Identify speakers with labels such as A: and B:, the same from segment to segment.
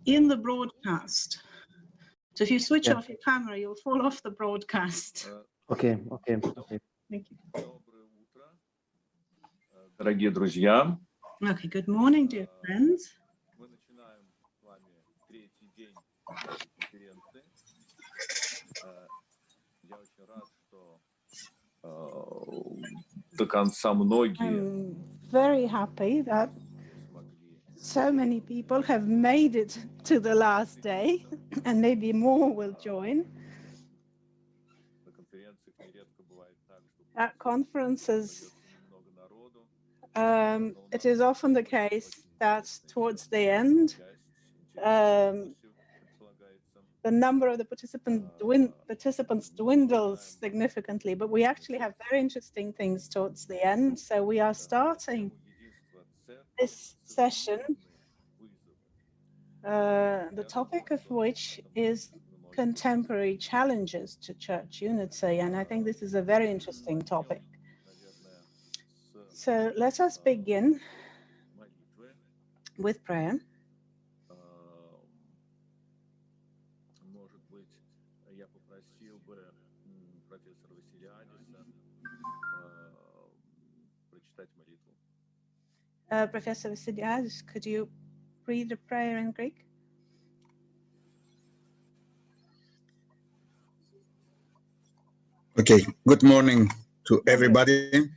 A: in the broadcast. So if you switch off your camera, you'll fall off the broadcast.
B: Okay.
A: Thank you.
C: Дорогие друзья,
A: Okay, good morning, dear friends.
C: мы начинаем с вами третий день конференции. Я очень рад, что до конца многие
A: I'm very happy that so many people have made it to the last day, and maybe more will join.
C: на конференциях нередко бывает так, что
A: At conferences,
C: много народу,
A: it is often the case that towards the end, the number of the participants dwindles significantly, but we actually have very interesting things towards the end. So we are starting this session, the topic of which is contemporary challenges to church unity. And I think this is a very interesting topic. So let us begin with prayer.
C: может быть, я попросил бы профессора Vassiliadis прочитать молитву.
A: Professor Vassiliadis, could you read a prayer in Greek?
D: Okay, good morning to everybody.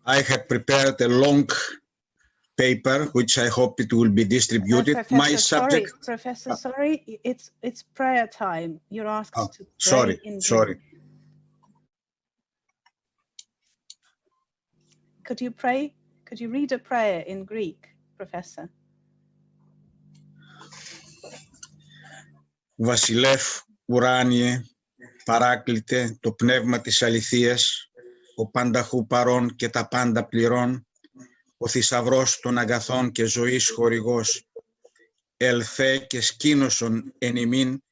D: I have prepared a long paper, which I hope it will be distributed.
A: Professor,
D: My subject.
A: Professor, sorry, it's prayer time. You're asked to pray
D: sorry,
A: in
D: sorry.
A: Greek. Could you pray? Could you read a prayer in Greek, Professor?
D: Βασιλεύ ουράνιε, παράκλητε το πνεύμα της αληθείας, ο πανταχού παρών και τα πάντα πληρών, ο θησαυρός των αγαθών και ζωής χορηγός, ελθέ και σκήνωσον εν ημίν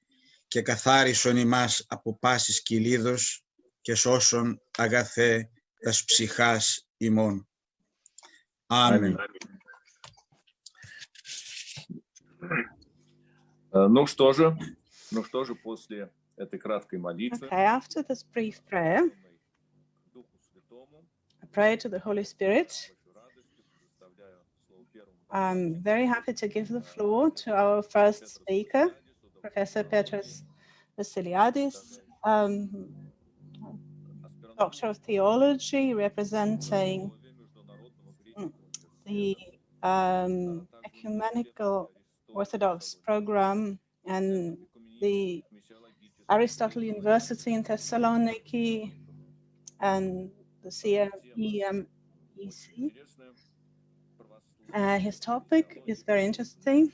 D: και καθάρισον ημάς από πάσης κυλίδος και σώσον αγαθέ τας ψυχάς ημών. Αμήν.
C: Ну что же, после этой краткой молитвы,
A: Okay, after this brief prayer, a prayer to the Holy Spirit, I'm very happy to give the floor to our first speaker, Professor Petros Vassiliadis, Doctor of Theology, representing the Ecumenical Orthodox program and the Aristotle University in Thessaloniki and the EMEC. His topic is very interesting: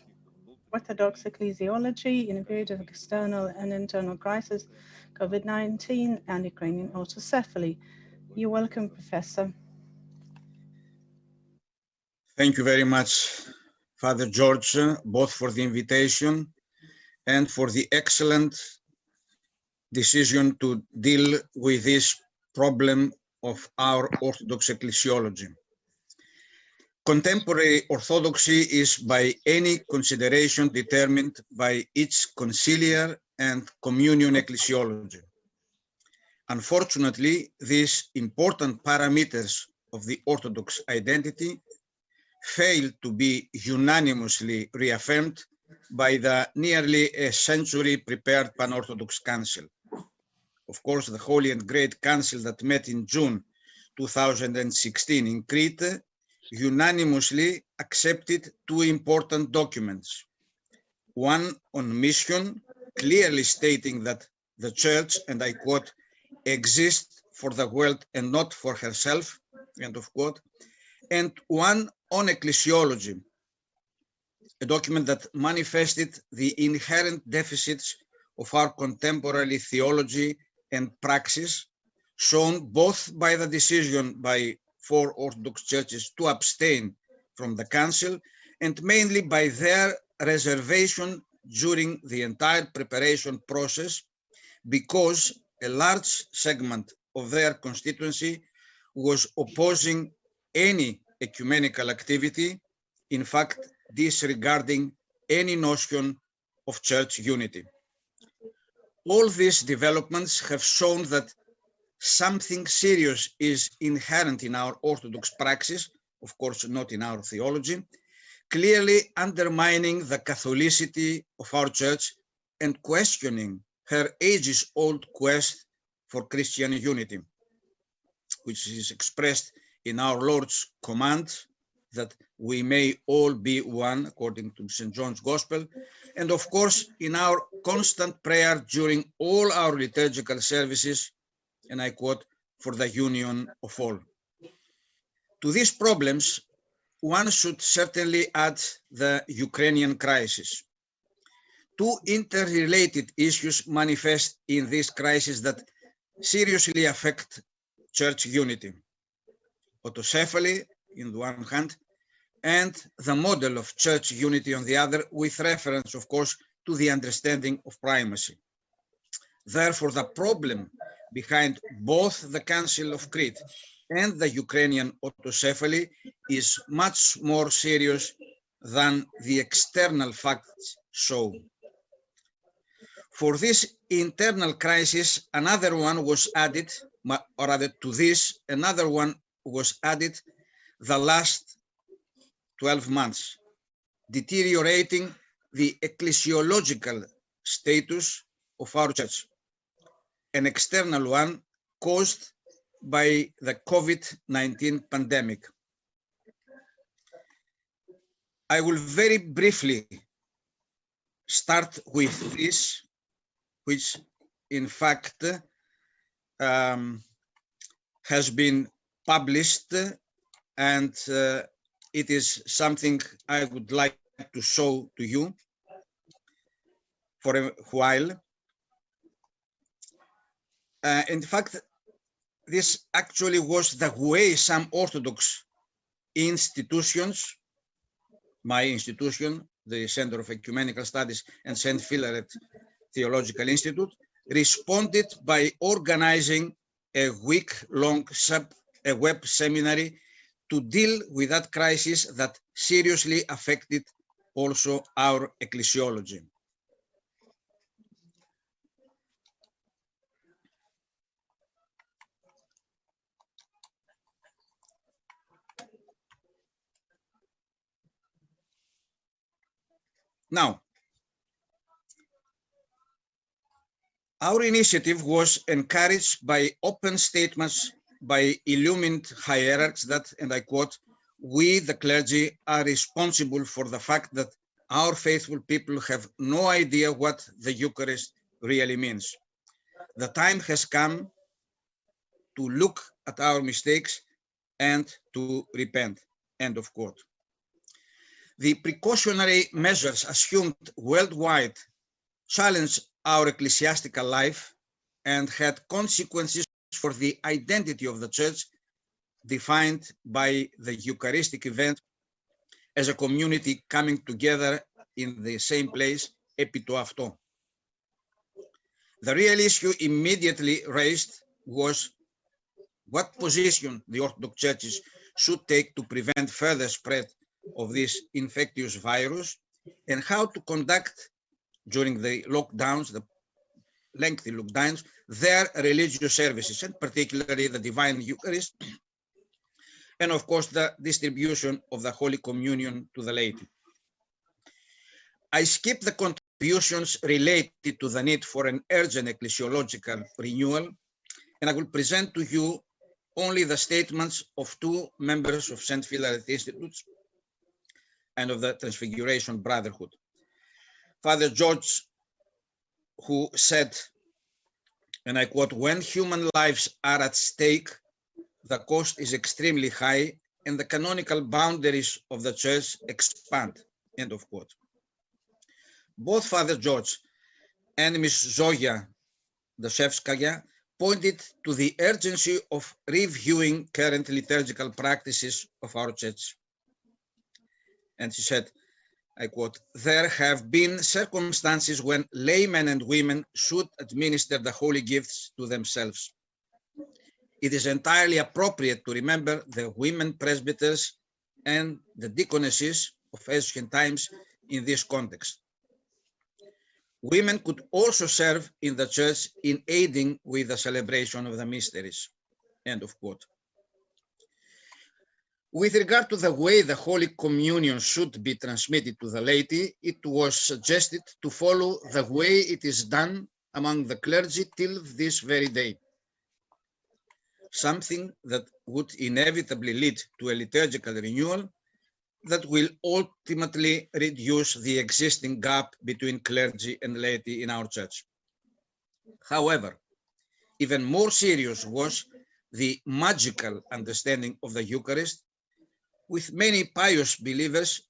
A: Orthodox Ecclesiology in a period of external and internal crisis, COVID-19 and Ukrainian Autocephaly. You're welcome, Professor.
D: Thank you very much, Father George, both for the invitation and for the excellent decision to deal with this problem of our Orthodox Ecclesiology. Contemporary Orthodoxy is by any consideration determined by its conciliar and communion ecclesiology. Unfortunately, these important parameters of the Orthodox identity failed to be unanimously reaffirmed by the nearly a century prepared Pan-Orthodox Council. Of course, the Holy and Great Council that met in June 2016 in Crete unanimously accepted two important documents. One on mission, clearly stating that the Church, and I quote, exists for the world and not for herself, end of quote, and one on ecclesiology, a document that manifested the inherent deficits of our contemporary theology and praxis, shown both by the decision by 4 Orthodox churches to abstain from the Council and mainly by their reservation during the entire preparation process, because a large segment of their constituency was opposing any ecumenical activity, in fact, disregarding any notion of church unity. All these developments have shown that something serious is inherent in our Orthodox praxis, of course not in our theology, clearly undermining the Catholicity of our church and questioning her ages-old quest for Christian unity, which is expressed in our Lord's command that we may all be one, according to St. John's Gospel, and of course in our constant prayer during all our liturgical services, and I quote, for the union of all. To these problems, one should certainly add the Ukrainian crisis. Two interrelated issues manifest in this crisis that seriously affect church unity. Autocephaly, in the one hand, and the model of church unity on the other, with reference, of course, to the understanding of primacy. Therefore, the problem behind both the Council of Crete and the Ukrainian autocephaly is much more serious than the external facts show. For this internal crisis, another one was added, or rather to this, another one was added the last 12 months, deteriorating the ecclesiological status of our church, an external one caused by the COVID-19 pandemic. I will very briefly start with this, which in fact has been published, and it is something I would like to show to you for a while. In fact, this actually was the way some Orthodox institutions, my institution, the Center of Ecumenical Studies and St. Philaret Theological Institute, responded by organizing a week-long web seminary to deal with that crisis that seriously affected also our ecclesiology. Now, our initiative was encouraged by open statements by illumined hierarchs that, and I quote, "We, the clergy, are responsible for the fact that our faithful people have no idea what the Eucharist really means. The time has come to look at our mistakes and to repent," end of quote. The precautionary measures assumed worldwide challenged our ecclesiastical life and had consequences for the identity of the church, defined by the Eucharistic event as a community coming together in the same place, επί το αυτό. The real issue immediately raised was what position the Orthodox churches should take to prevent further spread of this infectious virus, and how to conduct during the lockdowns, the lengthy lockdowns, their religious services, and particularly the Divine Eucharist, and of course the distribution of the Holy Communion to the laity. I skip the contributions related to the need for an urgent ecclesiological renewal, and I will present to you only the statements of two members of St. Philaret Institutes and of the Transfiguration Brotherhood. Father George, who said, and I quote, "When human lives are at stake, the cost is extremely high and the canonical boundaries of the church expand," end of quote. Both Father George and Ms. Zoya Dashevskaya pointed to the urgency of reviewing current liturgical practices of our church. And she said, I quote, "There have been circumstances when laymen and women should administer the holy gifts to themselves. It is entirely appropriate to remember the women presbyters and the deaconesses of ancient times in this context. Women could also serve in the church in aiding with the celebration of the mysteries. End of quote. With regard to the way the Holy Communion should be transmitted to the laity, it was suggested to follow the way it is done among the clergy till this very day, something that would inevitably lead to a liturgical renewal that will ultimately reduce the existing gap between clergy and laity in our church. However, even more serious was the magical understanding of the Eucharist, with many pious believers,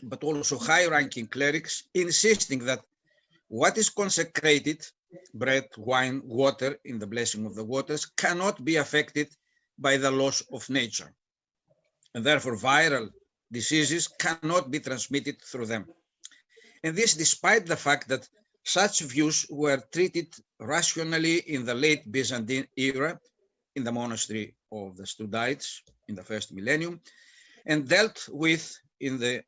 D: but also high-ranking clerics, insisting that what is consecrated, bread, wine, water, in the blessing of the waters, cannot be affected by the laws of nature, and therefore viral diseases cannot be transmitted through them. And this despite the fact that such views were treated rationally in the late Byzantine era, in the monastery of the Studites in the first millennium, and dealt with in the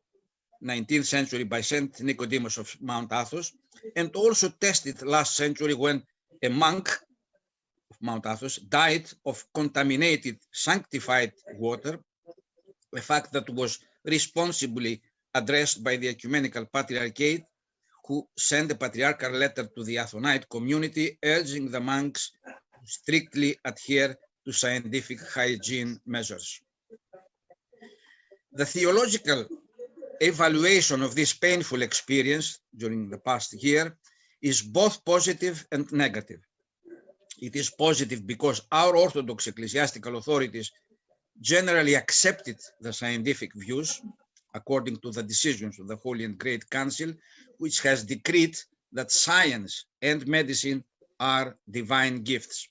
D: 19th century by Saint Nicodemus of Mount Athos, and also tested last century when a monk of Mount Athos died of contaminated sanctified water, a fact that was responsibly addressed by the Ecumenical Patriarchate, who sent a patriarchal letter to the Athonite community urging the monks to strictly adhere to scientific hygiene measures. The theological evaluation of this painful experience during the past year is both positive and negative. It is positive because our Orthodox ecclesiastical authorities generally accepted the scientific views according to the decisions of the Holy and Great Council, which has decreed that science and medicine are divine gifts.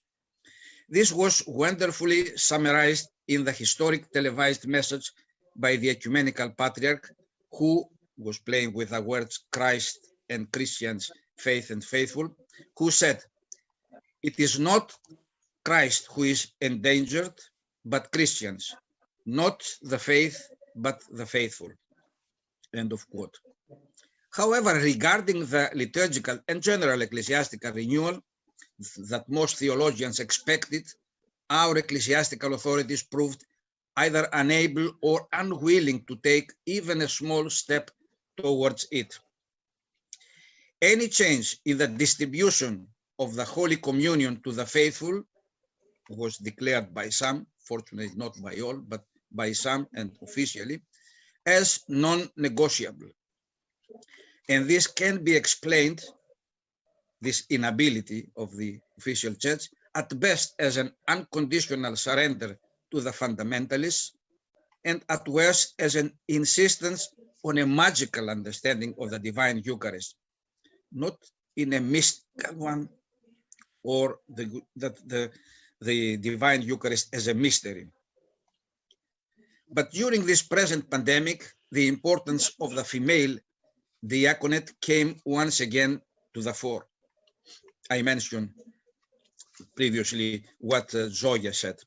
D: This was wonderfully summarized in the historic televised message by the Ecumenical Patriarch, who was playing with the words Christ and Christians, faith and faithful, who said, "It is not Christ who is endangered, but Christians, not the faith, but the faithful." End of quote. However, regarding the liturgical and general ecclesiastical renewal that most theologians expected, our ecclesiastical authorities proved either unable or unwilling to take even a small step towards it. Any change in the distribution of the Holy Communion to the faithful was declared by some, fortunately not by all, but by some and officially, as non-negotiable. And this can be explained, this inability of the official church, at best as an unconditional surrender to the fundamentalists, and at worst as an insistence on a magical understanding of the divine Eucharist, not in a mystical one, or the divine Eucharist as a mystery. But during this present pandemic, the importance of the female diaconate came once again to the fore. I mentioned previously what Zoya said.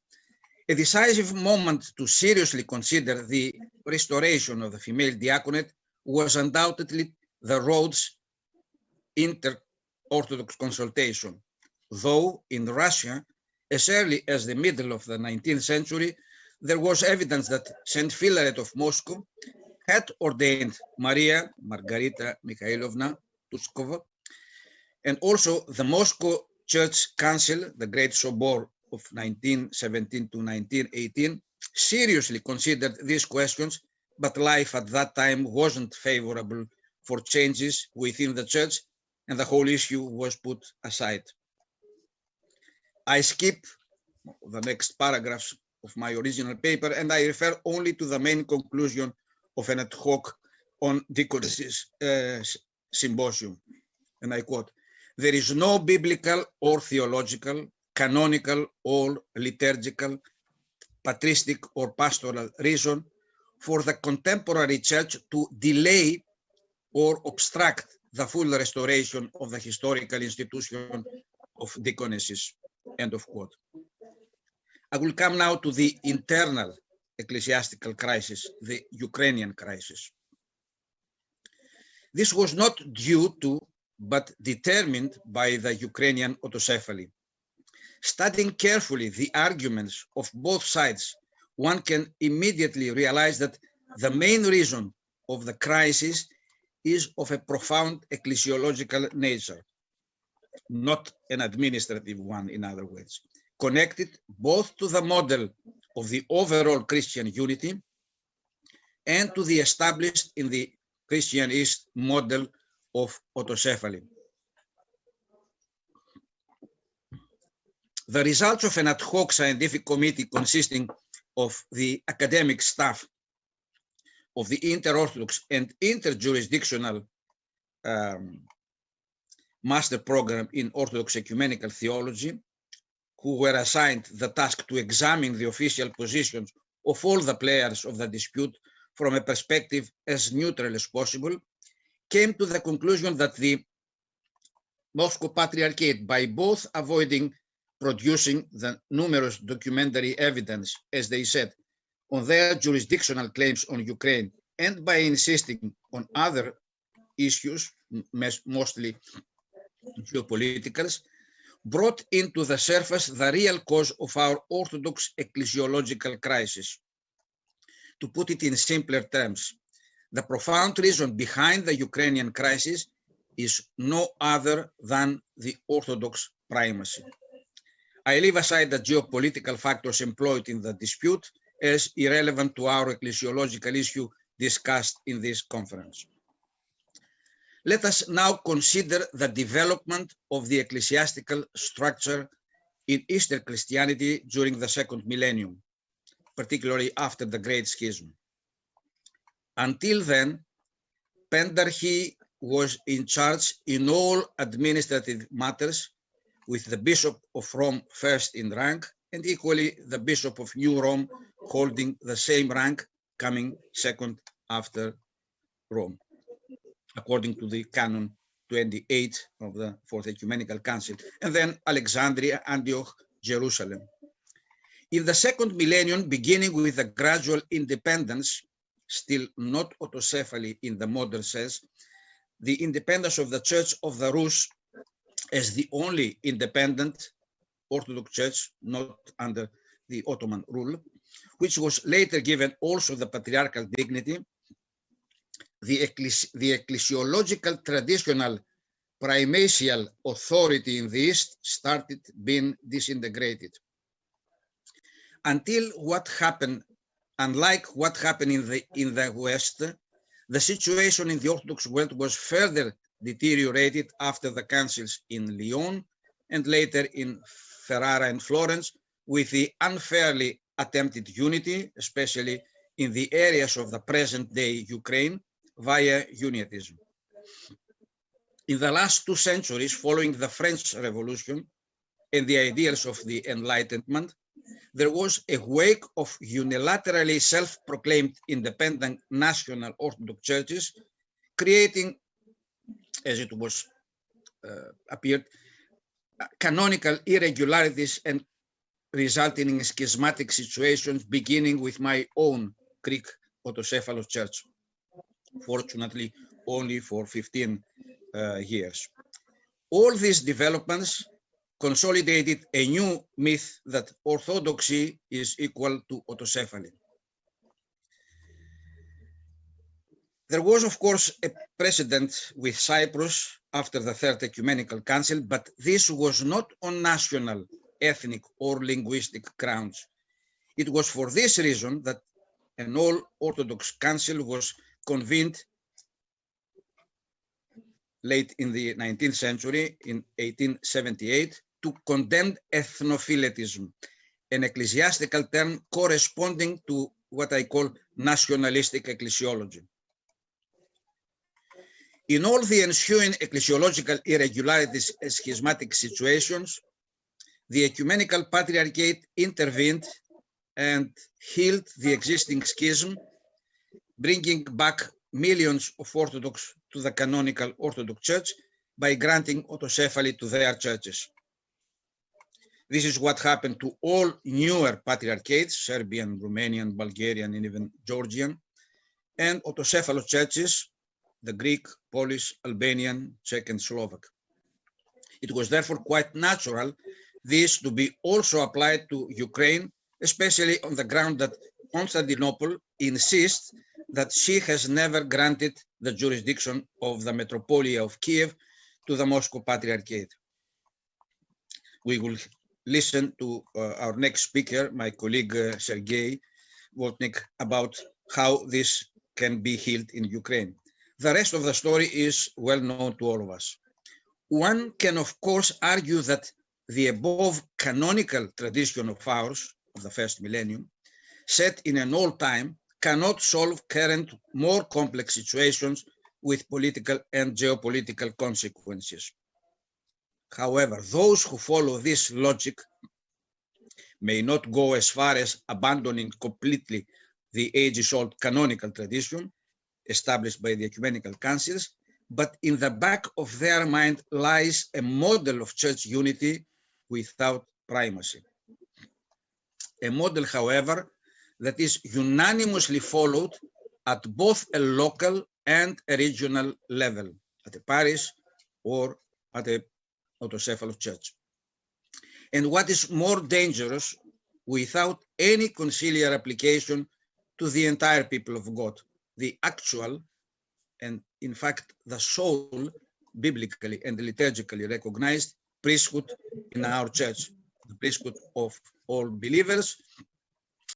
D: A decisive moment to seriously consider the restoration of the female diaconate was undoubtedly the Rhodes inter-Orthodox consultation, though in Russia, as early as the middle of the 19th century, there was evidence that St. Philaret of Moscow had ordained Maria Margarita Mikhailovna Tuskova, and also the Moscow Church Council, the Great Sobor of 1917 to 1918, seriously considered these questions, but life at that time wasn't favorable for changes within the church, and the whole issue was put aside. I skip the next paragraphs of my original paper, and I refer only to the main conclusion of an ad hoc on Deaconesses symposium. And I quote, "There is no biblical or theological, canonical or liturgical, patristic or pastoral reason for the contemporary church to delay or obstruct the full restoration of the historical institution of deaconesses." End of quote. I will come now to the internal ecclesiastical crisis, the Ukrainian crisis. This was not due to, but determined by the Ukrainian autocephaly. Studying carefully the arguments of both sides, one can immediately realize that the main reason of the crisis is of a profound ecclesiological nature, not an administrative one, in other words, connected both to the model of the overall Christian unity and to the established in the Christian East model of autocephaly. The results of an ad hoc scientific committee consisting of the academic staff of the inter-Orthodox and interjurisdictional master program in Orthodox Ecumenical Theology, who were assigned the task to examine the official positions of all the players of the dispute from a perspective as neutral as possible, came to the conclusion that the Moscow Patriarchate, by both avoiding producing the numerous documentary evidence, as they said, on their jurisdictional claims on Ukraine, and by insisting on other issues, mostly geopoliticals, brought into the surface the real cause of our Orthodox ecclesiological crisis. To put it in simpler terms, the profound reason behind the Ukrainian crisis is no other than the Orthodox primacy. I leave aside the geopolitical factors employed in the dispute as irrelevant to our ecclesiological issue discussed in this conference. Let us now consider the development of the ecclesiastical structure in Eastern Christianity during the second millennium, particularly after the Great Schism. Until then, Pendarchy was in charge in all administrative matters, with the Bishop of Rome first in rank, and equally the Bishop of New Rome holding the same rank, coming second after Rome, according to the Canon 28 of the Fourth Ecumenical Council, and then Alexandria, Antioch, Jerusalem. In the second millennium, beginning with the gradual independence, still not autocephaly in the modern sense, the independence of the Church of the Rus as the only independent Orthodox Church, not under the Ottoman rule, which was later given also the patriarchal dignity, the ecclesiological traditional primatial authority in the East started being disintegrated. Until what happened, unlike what happened in the West, the situation in the Orthodox world was further deteriorated after the councils in Lyon and later in Ferrara and Florence, with the unfairly attempted unity, especially in the areas of the present-day Ukraine, via uniatism. In the last 2 centuries, following the French Revolution and the ideals of the Enlightenment, there was a wave of unilaterally self-proclaimed independent national Orthodox churches, creating, as it was appeared, canonical irregularities and resulting in schismatic situations, beginning with my own Greek autocephalous church, fortunately only for 15 years. All these developments consolidated a new myth that orthodoxy is equal to autocephaly. There was, of course, a precedent with Cyprus after the Third Ecumenical Council, but this was not on national, ethnic, or linguistic grounds. It was for this reason that an all-Orthodox council was convened late in the 19th century, in 1878, to condemn ethnophiletism, an ecclesiastical term corresponding to what I call nationalistic ecclesiology. In all the ensuing ecclesiological irregularities and schismatic situations, the Ecumenical Patriarchate intervened and healed the existing schism, bringing back millions of Orthodox to the canonical Orthodox Church by granting autocephaly to their churches. This is what happened to all newer patriarchates, Serbian, Romanian, Bulgarian, and even Georgian, and autocephalous churches the Greek, Polish, Albanian, Czech, and Slovak. It was therefore quite natural this to be also applied to Ukraine, especially on the ground that Constantinople insists that she has never granted the jurisdiction of the Metropolia of Kiev to the Moscow Patriarchate. We will listen to our next speaker, my colleague Sergey Bortnik, about how this can be healed in Ukraine. The rest of the story is well known to all of us. One can, of course, argue that the above canonical tradition of ours, of the first millennium, set in an old time, cannot solve current, more complex situations with political and geopolitical consequences. However, those who follow this logic may not go as far as abandoning completely the ages-old canonical tradition established by the ecumenical councils, but in the back of their mind lies a model of church unity without primacy. A model, however, that is unanimously followed at both a local and a regional level, at a parish or at a autocephalous church. And what is more dangerous, without any conciliar application to the entire people of God, the actual and in fact the sole biblically and liturgically recognized priesthood in our church, the priesthood of all believers,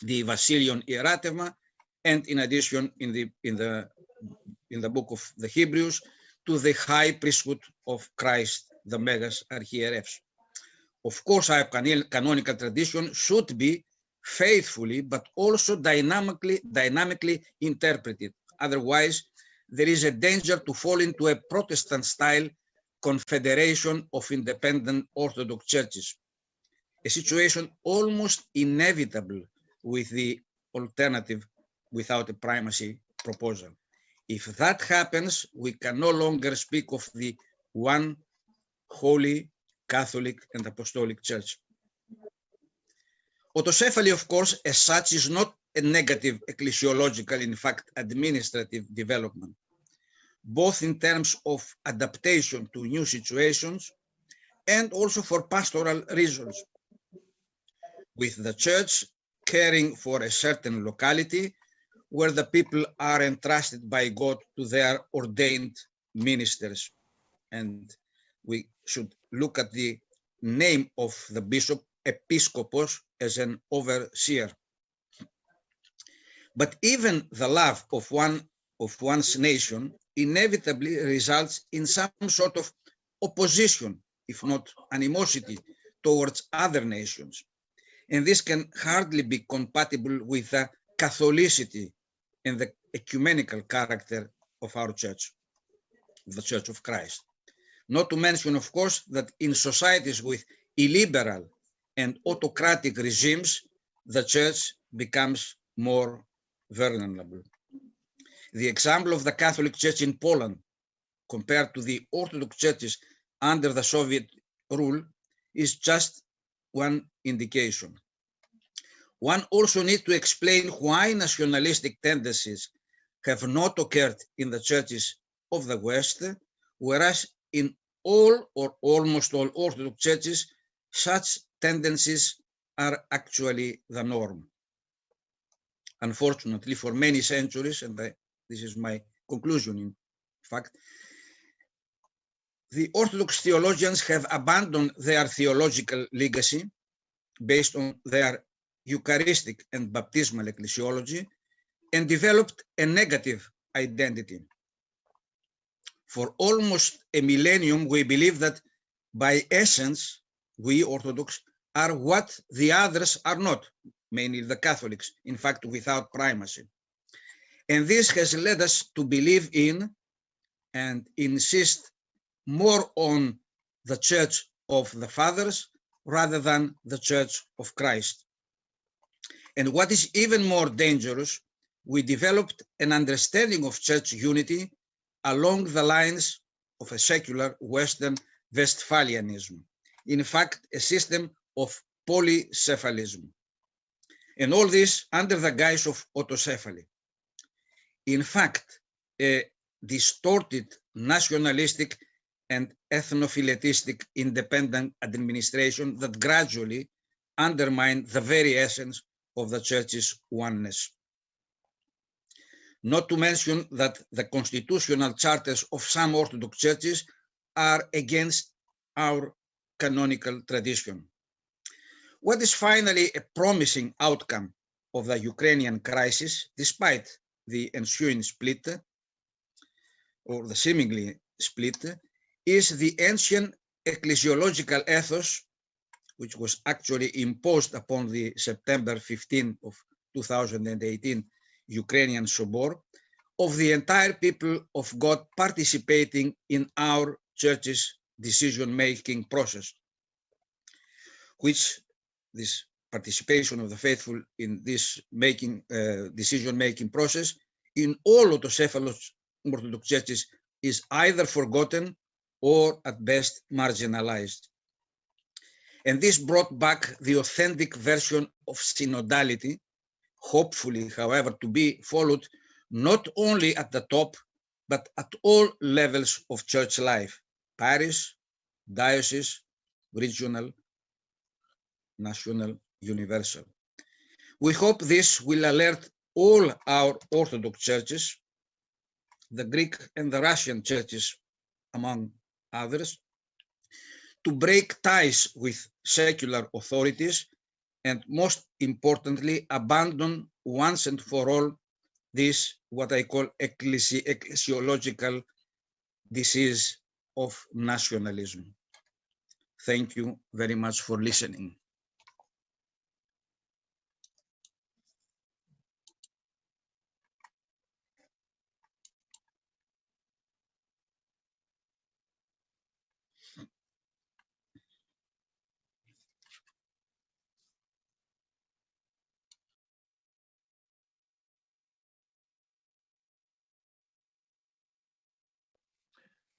D: the Vassilian hieratema, and in addition in the book of the Hebrews to the high priesthood of Christ, the Megas Archierevs. Of course, our canonical tradition should be faithfully but also dynamically interpreted. Otherwise, there is a danger to fall into a Protestant-style confederation of independent Orthodox churches, a situation almost inevitable with the alternative without a primacy proposal. If that happens, we can no longer speak of the one holy Catholic and Apostolic Church. Autocephaly, of course, as such, is not a negative ecclesiological, in fact, administrative development, both in terms of adaptation to new situations and also for pastoral reasons, with the church caring for a certain locality where the people are entrusted by God to their ordained ministers. And we should look at the name of the bishop, episcopos, as an overseer. But even the love of one's nation inevitably results in some sort of opposition, if not animosity, towards other nations. And this can hardly be compatible with the Catholicity and the ecumenical character of our church, the Church of Christ. Not to mention, of course, that in societies with illiberal and autocratic regimes, the church becomes more vulnerable. The example of the Catholic Church in Poland compared to the Orthodox churches under the Soviet rule is just one indication. One also needs to explain why nationalistic tendencies have not occurred in the churches of the West, whereas in all or almost all Orthodox churches, such tendencies are actually the norm. Unfortunately, for many centuries, and this is my conclusion, in fact, the Orthodox theologians have abandoned their theological legacy based on their Eucharistic and baptismal ecclesiology and developed a negative identity. For almost a millennium, we believe that by essence, we Orthodox are what the others are not, mainly the Catholics, in fact, without primacy. And this has led us to believe in and insist more on the Church of the Fathers rather than the Church of Christ. And what is even more dangerous, we developed an understanding of church unity along the lines of a secular Western Westphalianism. In fact, a system of polycephalism. And all this under the guise of autocephaly. In fact, a distorted nationalistic and ethnophiletistic independent administration that gradually undermined the very essence of the Church's oneness. Not to mention that the constitutional charters of some Orthodox churches are against our canonical tradition. What is finally a promising outcome of the Ukrainian crisis, despite the ensuing split, or the seemingly split, is the ancient ecclesiological ethos, which was actually imposed upon the September 15 of 2018 Ukrainian Sobor, of the entire people of God participating in our church's decision-making process, which this participation of the faithful in this decision-making process in all autocephalous Orthodox churches is either forgotten or at best marginalized. And this brought back the authentic version of synodality, hopefully, however, to be followed not only at the top, but at all levels of church life: parish, diocese, regional, national, universal. We hope this will alert all our Orthodox churches, the Greek and the Russian churches among others, to break ties with secular authorities and, most importantly, abandon once and for all this, what I call ecclesiological disease of nationalism. Thank you very much for listening.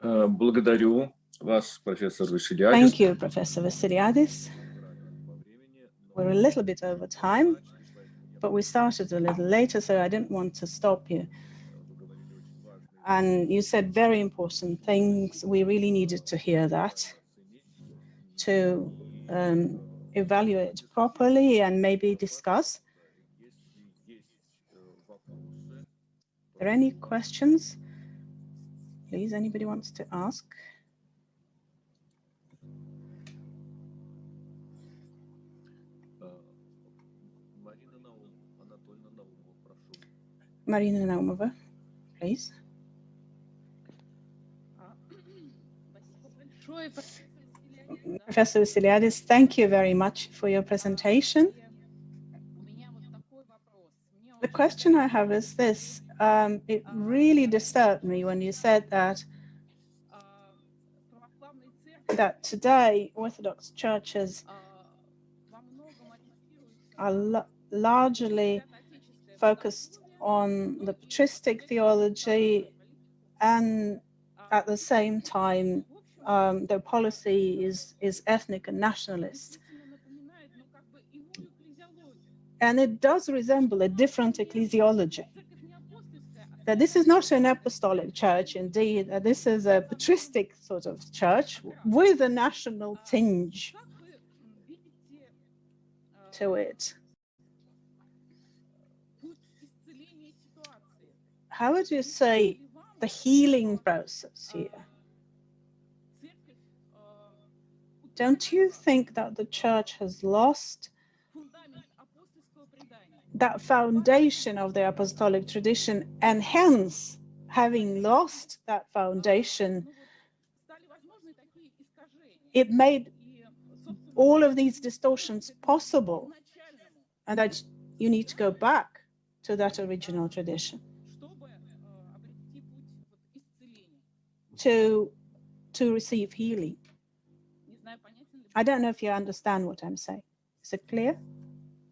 C: Благодарю вас, профессор Vassiliadis.
A: Thank you, Professor Vassiliadis. We're a little bit over time, but we started a little later, so I didn't want to stop you. And you said very important things. We really needed to hear that, to evaluate properly and maybe discuss. Are there any questions? Please, anybody wants to ask? Marina Naumova, please. Professor Vassiliadis, thank you very much for your presentation. The question I have is this. It really disturbed me when you said that today Orthodox churches are largely focused on the patristic theology, and at the same time their policy is ethnic and nationalist. And it does resemble a different ecclesiology. That this is not an apostolic church, indeed. This is a patristic sort of church with a national tinge to it. How would you say the healing process here? Don't you think that the church has lost that foundation of the apostolic tradition, and hence, having lost that foundation, it made all of these distortions possible, and that you need to go back to that original tradition to receive healing? I don't know if you understand what I'm saying. Is it clear?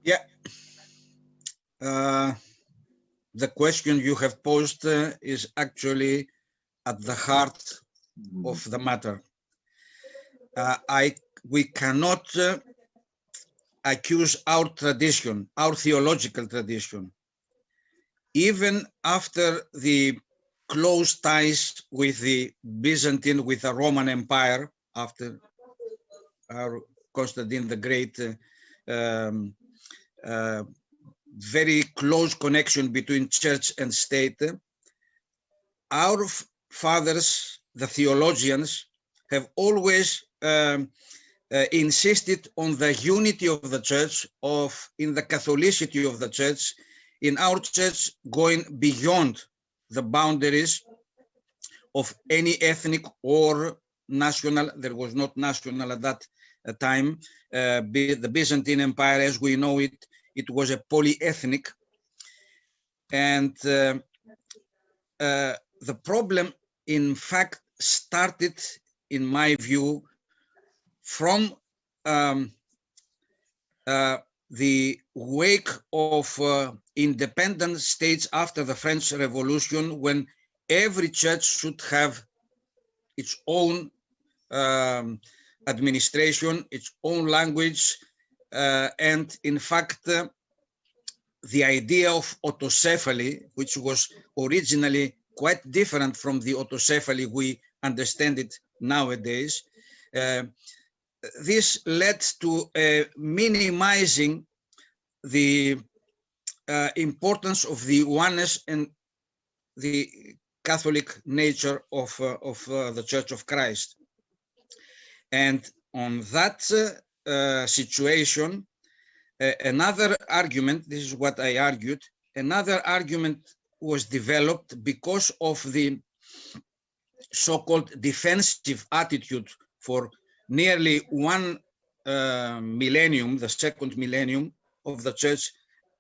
D: Yeah. The question you have posed is actually at the heart of the matter. We cannot accuse our tradition, our theological tradition, even after the close ties with the Byzantine, with the Roman Empire after our Constantine the Great, very close connection between church and state. Our fathers, the theologians, have always insisted on the unity of the church, in the Catholicity of the church, in our church going beyond the boundaries of any ethnic or national. There was not national at that time. The Byzantine Empire, as we know it, it was a polyethnic. And the problem, in fact, started, in my view, from the wake of independent states after the French Revolution, when every church should have its own administration, its own language, and in fact, the idea of autocephaly, which was originally quite different from the autocephaly we understand it nowadays, this led to minimizing the importance of the oneness and the Catholic nature of the Church of Christ. And on that situation, another argument, this is what I argued, another argument was developed because of the so-called defensive attitude for nearly one millennium, the second millennium of the Church,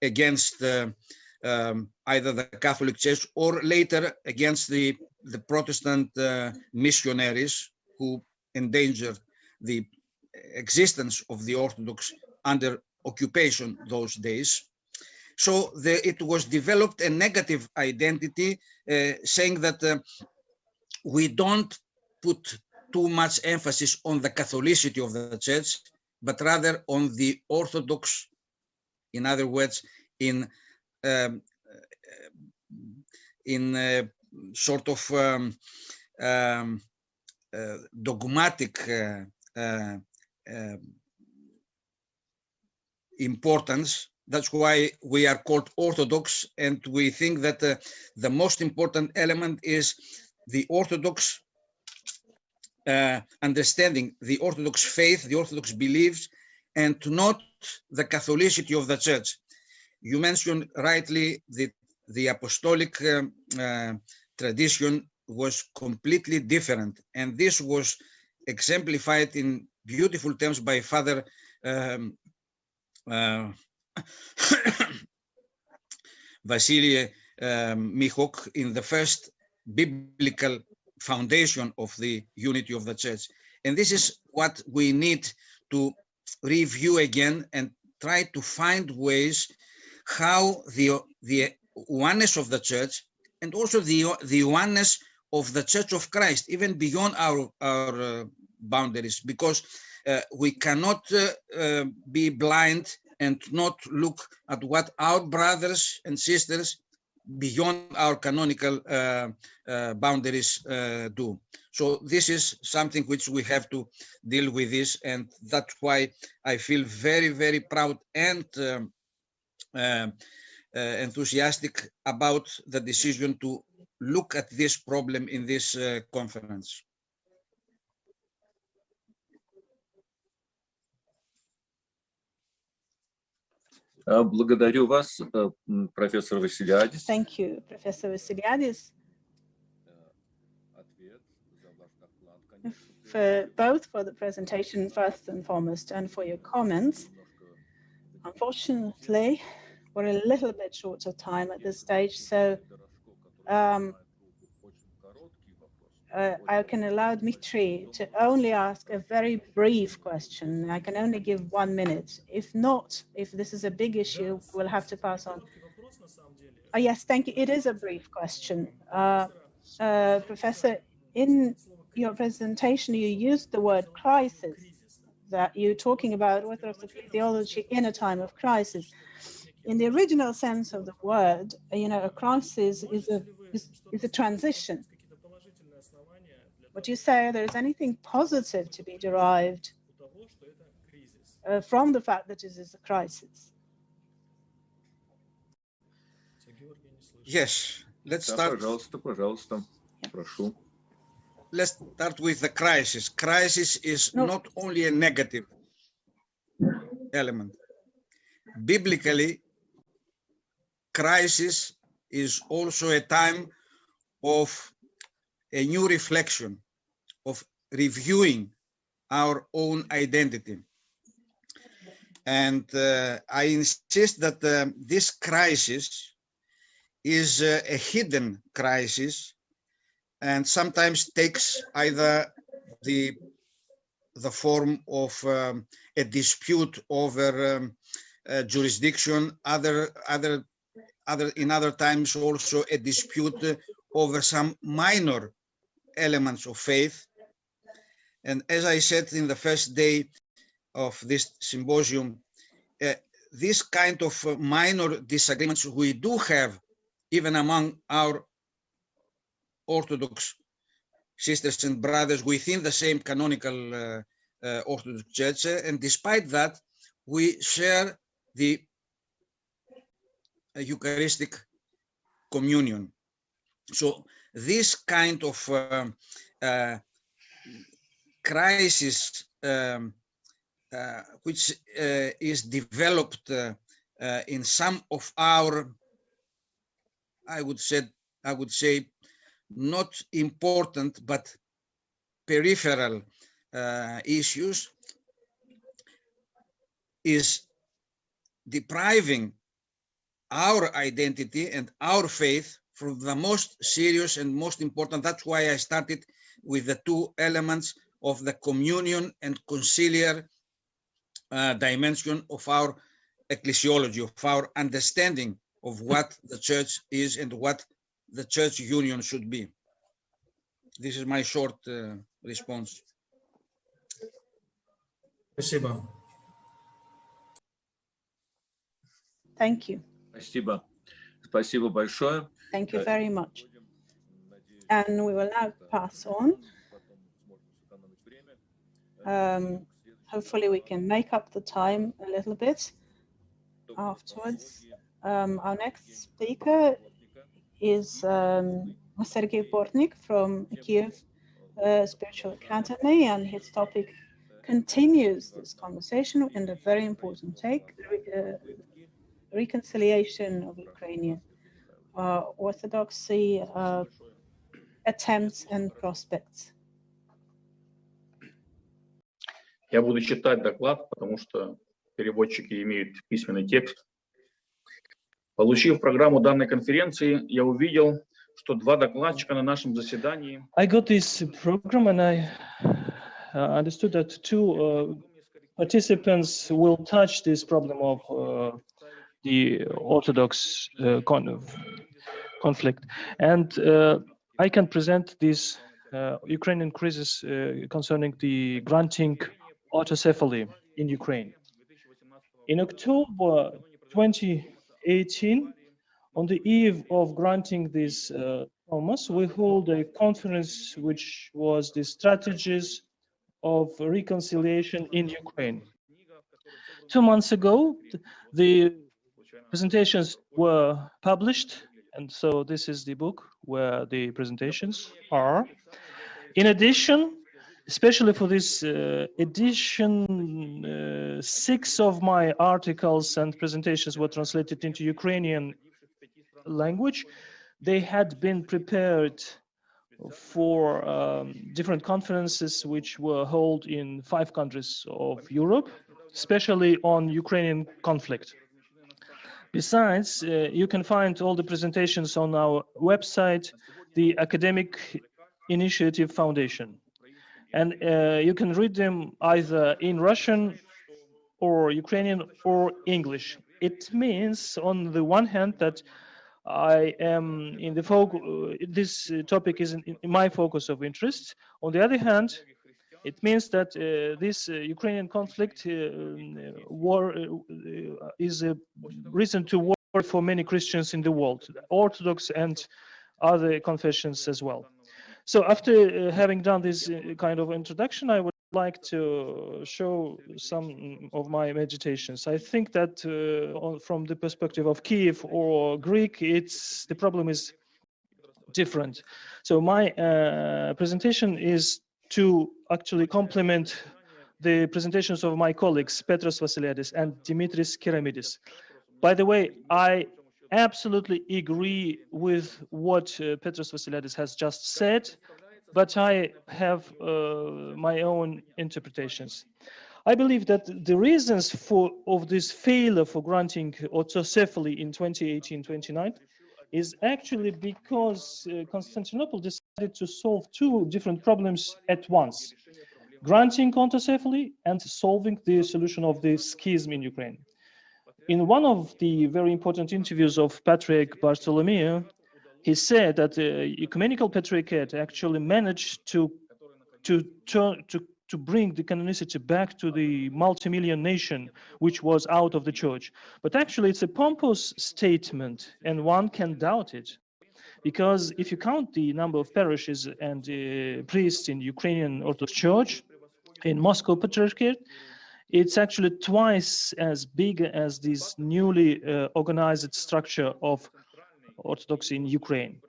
D: against either the Catholic Church or later against the Protestant missionaries who endangered the existence of the Orthodox under occupation those days. So it was developed a negative identity, saying that we don't put too much emphasis on the Catholicity of the Church, but rather on the Orthodox, in other words, in sort of dogmatic importance. That's why we are called Orthodox, and we think that the most important element is the Orthodox understanding, the Orthodox faith, the Orthodox beliefs, and not the Catholicity of the Church. You mentioned rightly that the apostolic tradition was completely different, and this was exemplified in beautiful terms by Father Vassiliadis Michok in the first biblical foundation of the unity of the Church. And this is what we need to review again and try to find ways how the oneness of the Church and also the oneness of the Church of Christ, even beyond our boundaries, because we cannot be blind and not look at what our brothers and sisters beyond our canonical boundaries do. So this is something which we have to deal with this, and that's why I feel very, very proud and enthusiastic about the decision to look at this problem in this conference.
C: Благодарю вас, профессор Vassiliadis.
A: Thank you, Professor Vassiliadis, for the presentation first and foremost, and for your comments. Unfortunately, we're a little bit short of time at this stage, so I can allow Dmitry to only ask a very brief question. I can only give 1 minute. If not, if this is a big issue, we'll have to pass on. Oh, yes, thank you. It is a brief question. Professor, in your presentation, you used the word crisis, that you're talking about Orthodox Ecclesiology in a time of crisis. In the original sense of the word, you know, a crisis is is a transition. Would you say there is anything positive to be derived from the fact that it is a crisis?
D: Yes, let's start.
C: Пожалуйста, прошу.
D: Let's start with the crisis. Crisis is not only a negative element. Biblically, crisis is also a time of a new reflection, of reviewing our own identity. And I insist that this crisis is a hidden crisis and sometimes takes either the form of a dispute over jurisdiction, in other times also a dispute over some minor elements of faith. And as I said in the first day of this symposium, this kind of minor disagreements we do have even among our Orthodox sisters and brothers within the same canonical Orthodox Church, and despite that, we share the Eucharistic communion. So this kind of crisis, which is developed in some of our, I would say, not important but peripheral issues, is depriving our identity and our faith from the most serious and most important. That's why I started with the two elements of the communion and conciliar dimension of our ecclesiology, of our understanding of what the church is and what the church union should be. This is my short response.
B: Спасибо.
A: Thank you.
C: Спасибо. Спасибо большое.
A: Thank you very much. And we will now pass on. Hopefully we can make up the time a little bit afterwards. Our next speaker is Sergey Bortnik from Kiev Spiritual Academy, and his topic continues this conversation in a very important take, reconciliation of Ukrainian Orthodoxy, attempts and prospects.
E: Я буду читать доклад, потому что переводчики имеют письменный текст. Получив программу данной конференции, я увидел, что два докладчика на нашем заседании.
F: I got this program and I understood that two participants will touch this problem of the Orthodox conflict, and I can present this Ukrainian crisis concerning the granting autocephaly in Ukraine. In October 2018, on the eve of granting this Thomas, we hold a conference which was the strategies of reconciliation in Ukraine. 2 months ago, the presentations were published, and so this is the book where the presentations are. In addition, especially for this edition, 6 of my articles and presentations were translated into Ukrainian language. They had been prepared for different conferences which were held in 5 countries of Europe, especially on Ukrainian conflict. Besides, you can find all the presentations on our website, the Academic Initiative Foundation. And you can read them either in Russian or Ukrainian or English. It means, on the one hand, that I am in the focus, this topic is in my focus of interest. On the other hand, it means that this Ukrainian conflict war is a reason to worry for many Christians in the world, Orthodox and other confessions as well. So after having done this kind of introduction, I would like to show some of my meditations. I think that from the perspective of Kiev or Greek, the problem is different. So my presentation is to actually complement the presentations of my colleagues, Petros Vassiliadis and Dimitrios Keramidas. By the way, I absolutely agree with what Petros Vassiliadis has just said, but I have my own interpretations. I believe that the reasons of this failure for granting autocephaly in 2018-29 is actually because Constantinople decided to solve two different problems at once: granting autocephaly and solving the solution of the schism in Ukraine. In one of the very important interviews of Patriarch Bartholomew, he said that the Ecumenical Patriarchate actually managed to bring the canonicity back to the multi-million nation which was out of the church. But actually it's a pompous statement, and one can doubt it. Because if you count the number of parishes and priests in Ukrainian Orthodox Church, in Moscow Patriarchate, it's actually twice as big as this newly organized structure of Orthodoxy in Ukraine.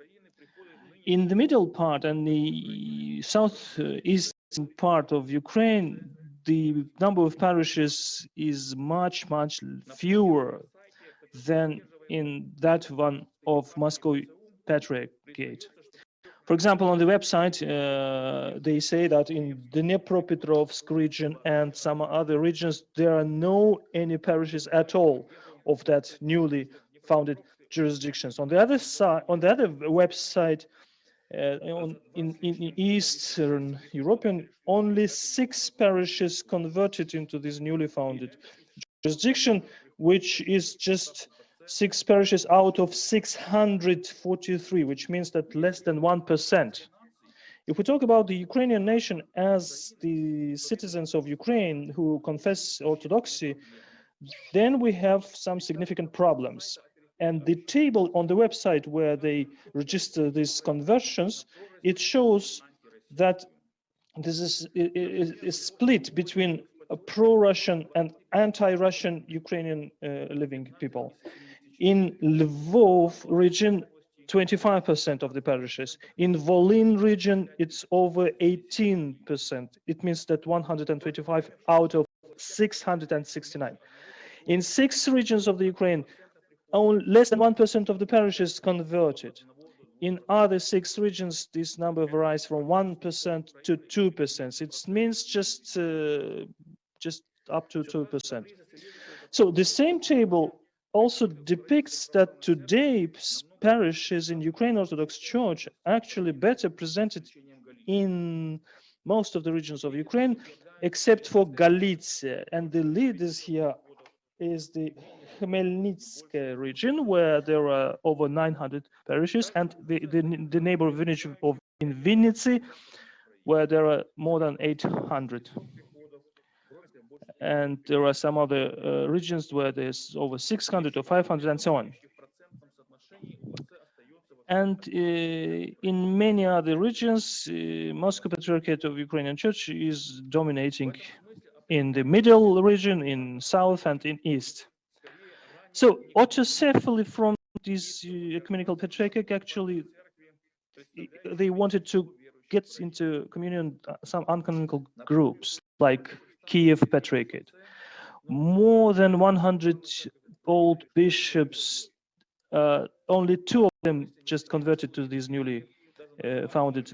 F: In the middle part and the southeastern part of Ukraine, the number of parishes is much fewer than in that one of Moscow Patriarchate. For example, on the website, they say that in the Dnipropetrovsk region and some other regions, there are any parishes at all of that newly founded jurisdictions. On the other side, on the other website, in Eastern European, only 6 parishes converted into this newly founded jurisdiction, which is just 6 parishes out of 643, which means that less than 1%. If we talk about the Ukrainian nation as the citizens of Ukraine who confess Orthodoxy, then we have some significant problems. And the table on the website where they register these conversions, it shows that this is split between pro-Russian and anti-Russian Ukrainian living people. In Lvov region, 25% of the parishes. In Volyn region, it's over 18%. It means that 125 out of 669. In 6 regions of the Ukraine, only less than 1% of the parishes converted. In other 6 regions, this number varies from 1% to 2%. It means just up to 2%. So the same table also depicts that today parishes in Ukrainian Orthodox Church actually better presented in most of the regions of Ukraine, except for Galicia. And the leaders here is the Hellenic region, where there are over 900 parishes, and the neighbor village of in Vinnytsia, where there are more than 800. And there are some other regions where there's over 600 or 500 and so on. And in many other regions, Moscow Patriarchate of Ukrainian Church is dominating in the middle region, in south and in east. So autocephaly from this ecumenical patriarchate, actually, they wanted to get into communion some uncanonical groups like Kiev Patriarchate. More than 100 old bishops, only 2 of them just converted to this newly founded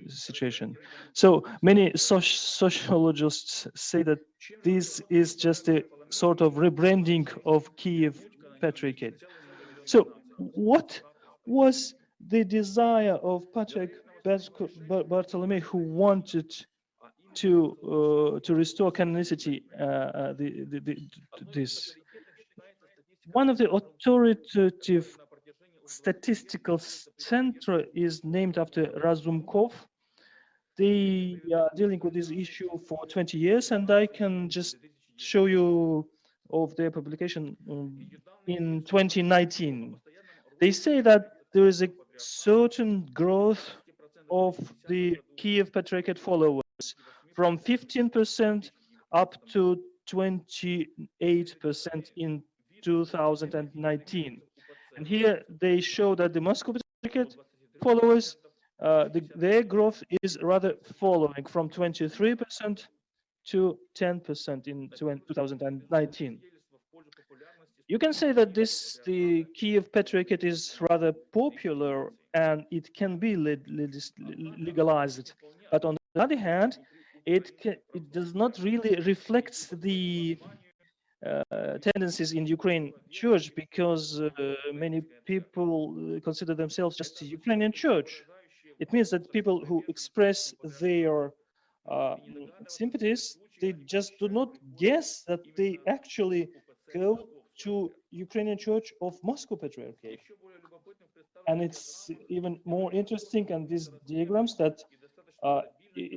F: situation. So many sociologists say that this is just a sort of rebranding of Kiev Patriarchate. So what was the desire of Patriarch Bartholomew, who wanted to restore canonicity? This one of the authoritative statistical center is named after Razumkov. They are dealing with this issue for 20 years, and I can just show you of their publication in 2019. They say that there is a certain growth of the Kiev Patriarchate followers from 15% up to 28% in 2019. And here they show that the Moscow Patriarchate followers, their growth is rather following from 23% to 10% in 2019. You can say that the Kiev Patriarchate is rather popular and it can be legalized. But on the other hand, it does not really reflect the tendencies in Ukraine church, because many people consider themselves just a Ukrainian church. It means that people who express their sympathies, they just do not guess that they actually go to Ukrainian Church of Moscow Patriarchate. And it's even more interesting in these diagrams that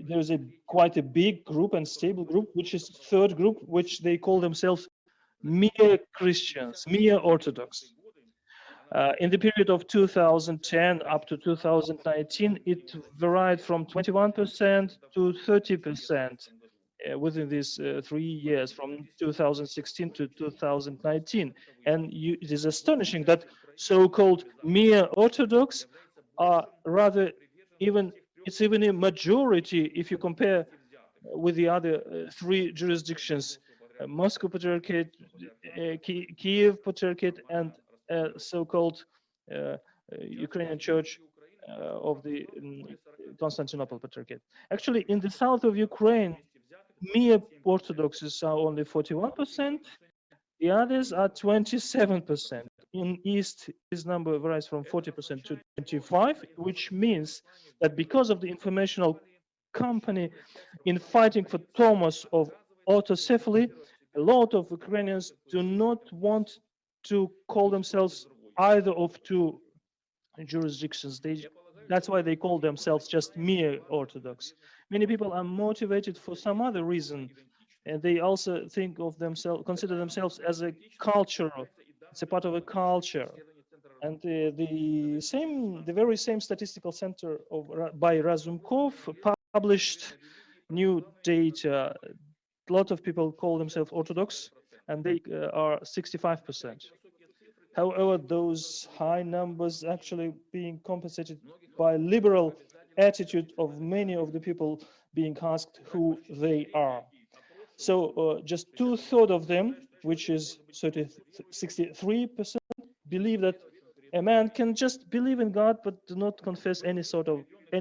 F: there's quite a big group and stable group, which is third group, which they call themselves mere Christians, mere Orthodox. In the period of 2010 up to 2019, it varied from 21% to 30% within these 3 years, from 2016 to 2019. And it is astonishing that so-called mere Orthodox are rather it's even a majority if you compare with the other 3 jurisdictions, Moscow Patriarchate, Kiev Patriarchate, and so-called Ukrainian Church of the Constantinople Patriarchate. Actually, in the south of Ukraine, mere Orthodoxes are only 41%, the others are 27%. In East, this number varies from 40% to 25%, which means that because of the informational company in fighting for Thomas of Autocephaly, a lot of Ukrainians do not want to call themselves either of 2 jurisdictions. That's why they call themselves just mere Orthodox. Many people are motivated for some other reason, and they also think of themselves, consider themselves as a cultural. It's a part of a culture. And the very same statistical center by Razumkov published new data. A lot of people call themselves Orthodox, and they are 65%. However, those high numbers actually being compensated by liberal attitude of many of the people being asked who they are. So just 2/3 of them, which is 63%, believe that a man can just believe in God but do not confess any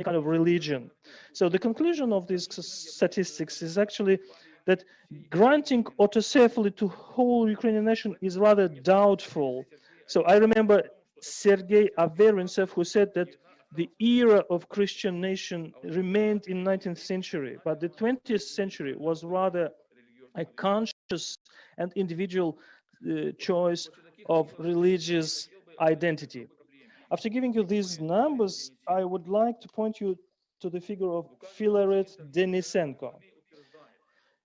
F: kind of religion. So the conclusion of these statistics is actually that granting autocephaly to whole Ukrainian nation is rather doubtful. So I remember Sergey Averintsev, who said that the era of Christian nation remained in 19th century, but the 20th century was rather a conscious and individual choice of religious identity. After giving you these numbers, I would like to point you to the figure of Philaret Denisenko.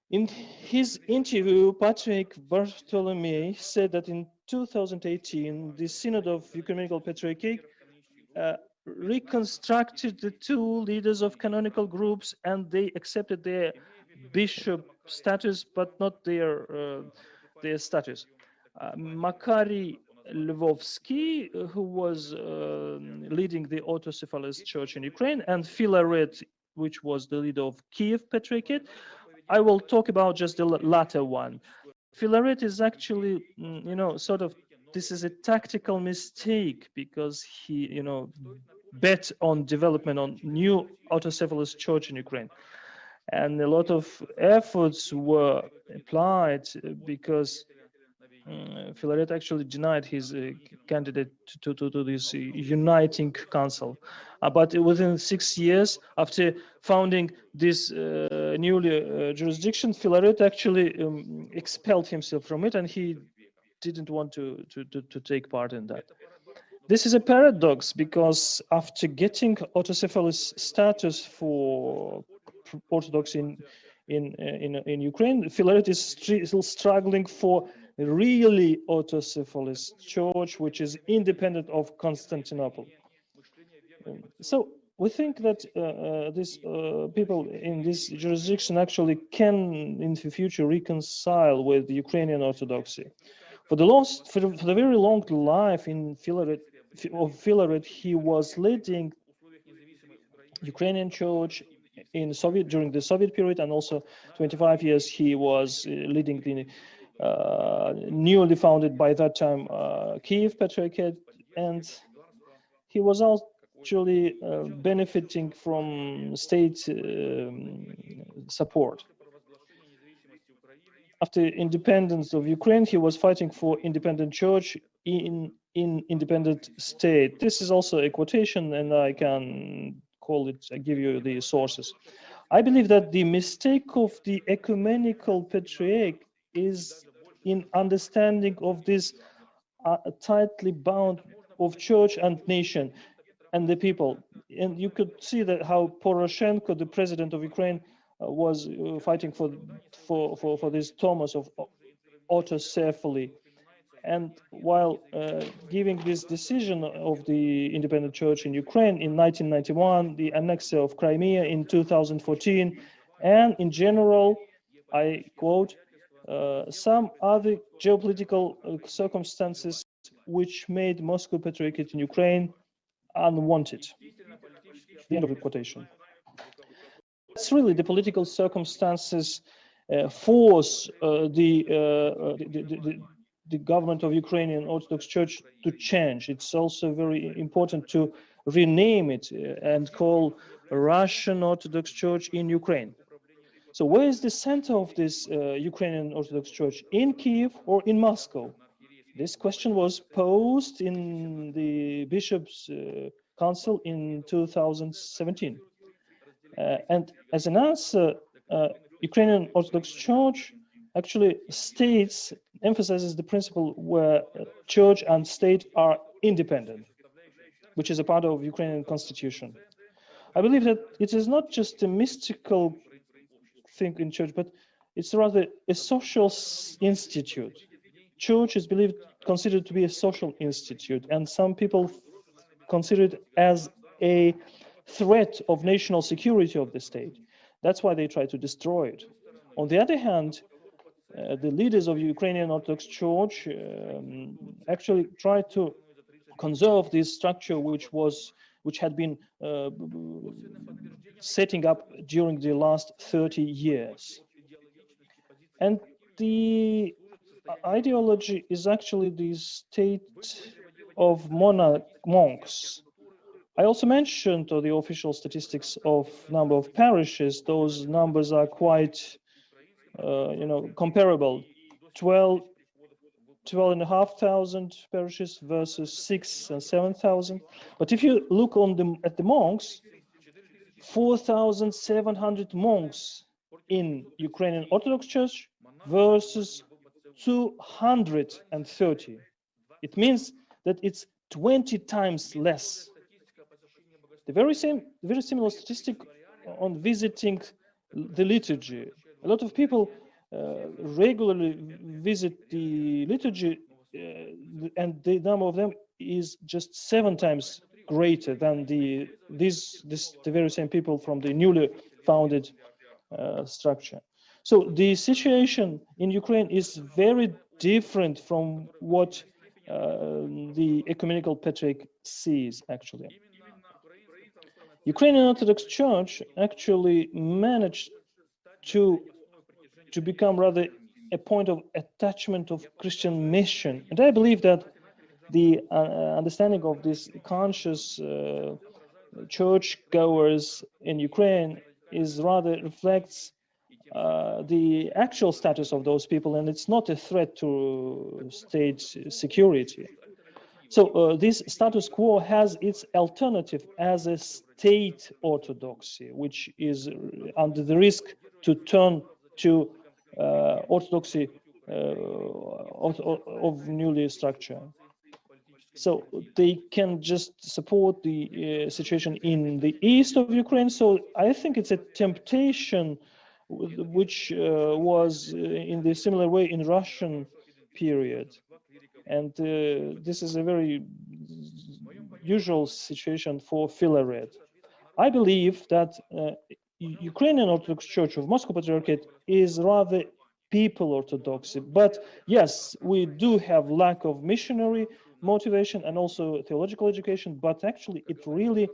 F: In his interview, Patrick Bartholomew said that in 2018, the Synod of Ecumenical Patriarchate reconstructed the 2 leaders of canonical groups, and they accepted their bishop status, but not their status. Makary Lvovsky, who was leading the Autocephalous Church in Ukraine, and Philaret, which was the leader of Kiev Patriarchate. I will talk about just the latter one. Philaret is actually, this is a tactical mistake, because he, bet on development on new autocephalous church in Ukraine. And a lot of efforts were applied because Philaret actually denied his candidate to this uniting council. But within 6 years after founding this newly jurisdiction, Philaret actually expelled himself from it, and he didn't want to take part in that. This is a paradox, because after getting autocephalous status for Orthodox in Ukraine, Philaret is still struggling for a really autocephalous church, which is independent of Constantinople. So we think that these people in this jurisdiction actually can, in the future, reconcile with Ukrainian Orthodoxy. For the very long life in Philaret, he was leading Ukrainian Church during the Soviet period, and also 25 years he was leading the newly founded by that time Kiev Patriarchate, and he was actually benefiting from state support. After independence of Ukraine, he was fighting for independent church in independent state. This is also a quotation, and I can give you the sources. I believe that the mistake of the ecumenical patriarch is in understanding of this tightly bound of church and nation and the people. And you could see that how Poroshenko, the president of Ukraine, was fighting for this Thomas of Autocephaly. And while giving this decision of the independent church in Ukraine in 1991, the annexation of Crimea in 2014, and in general, I quote, some other geopolitical circumstances which made Moscow Patriarchate in Ukraine unwanted. The end of the quotation. It's really the political circumstances force the government of Ukrainian Orthodox Church to change. It's also very important to rename it and call Russian Orthodox Church in Ukraine. So where is the center of this Ukrainian Orthodox Church? In Kiev or in Moscow? This question was posed in the Bishops' Council in 2017. And as an answer, Ukrainian Orthodox Church actually emphasizes the principle where church and state are independent, which is a part of Ukrainian constitution. I believe that it is not just a mystical thing in church, but it's rather a social institute. Church is considered to be a social institute, and some people consider it as a threat of national security of the state. That's why they try to destroy it. On the other hand, the leaders of Ukrainian Orthodox Church actually tried to conserve this structure which had been setting up during the last 30 years. And the ideology is actually the state of monks. I also mentioned the official statistics of number of parishes. Those numbers are quite comparable. 12,500 parishes versus 6,000 and 7,000. But if you look at the monks, 4,700 monks in Ukrainian Orthodox Church versus 230. It means that it's 20 times less. The very similar statistic on visiting the liturgy. A lot of people regularly visit the liturgy, and the number of them is just 7 times greater than the very same people from the newly founded structure. So the situation in Ukraine is very different from what the Ecumenical Patriarch sees, actually. Ukrainian Orthodox Church actually managed to become rather a point of attachment of Christian mission. And I believe that the understanding of this conscious churchgoers in Ukraine reflects the actual status of those people, and it's not a threat to state security. So this status quo has its alternative as a state orthodoxy, which is under the risk to turn to orthodoxy of newly structure. So they can just support the situation in the east of Ukraine. So I think it's a temptation which was in the similar way in Russian period. And this is a very usual situation for Philaret. I believe that Ukrainian Orthodox Church of Moscow Patriarchate is rather people orthodoxy, but yes, we do have lack of missionary motivation and also theological education, but actually it really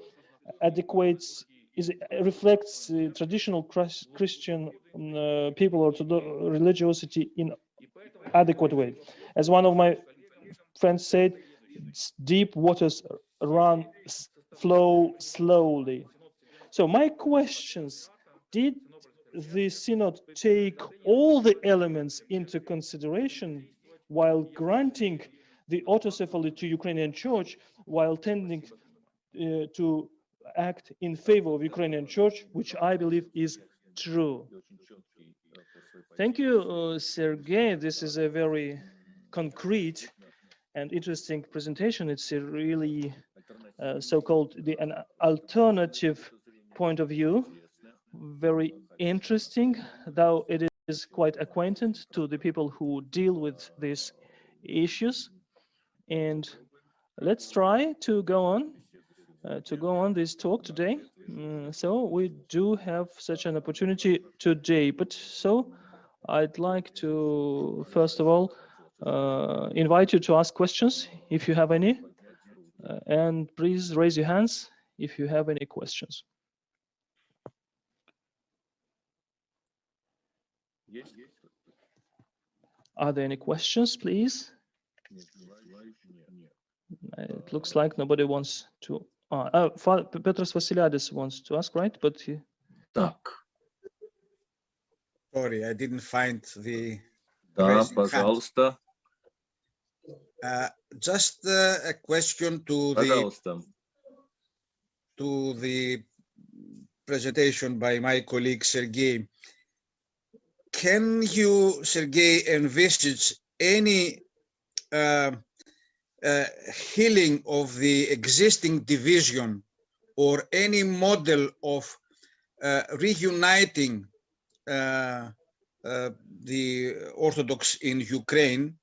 F: reflects traditional Christian people orthodox religiosity in adequate way. As one of my friends said, deep waters flow slowly. So my questions: did the synod take all the elements into consideration while granting the autocephaly to Ukrainian Church, while tending to act in favor of Ukrainian Church, which I believe is true? Thank you, Sergey. This is a very concrete and interesting presentation. It's a really so-called an alternative point of view, very interesting, though it is quite acquainted to the people who deal with these issues. And let's try to go on this talk today. So we do have such an opportunity today, but so I'd like to first of all invite you to ask questions if you have any, and please raise your hands if you have any questions. Are there any questions, please? It looks like nobody wants to. Petros Vassiliadis wants to ask, right? But he...
D: Sorry, I didn't find the.
C: Да, пожалуйста.
D: Just a question to the presentation by my colleague Sergey. Can you, Sergey, envisage any healing of the existing division or any model of reuniting the Orthodox in Ukraine?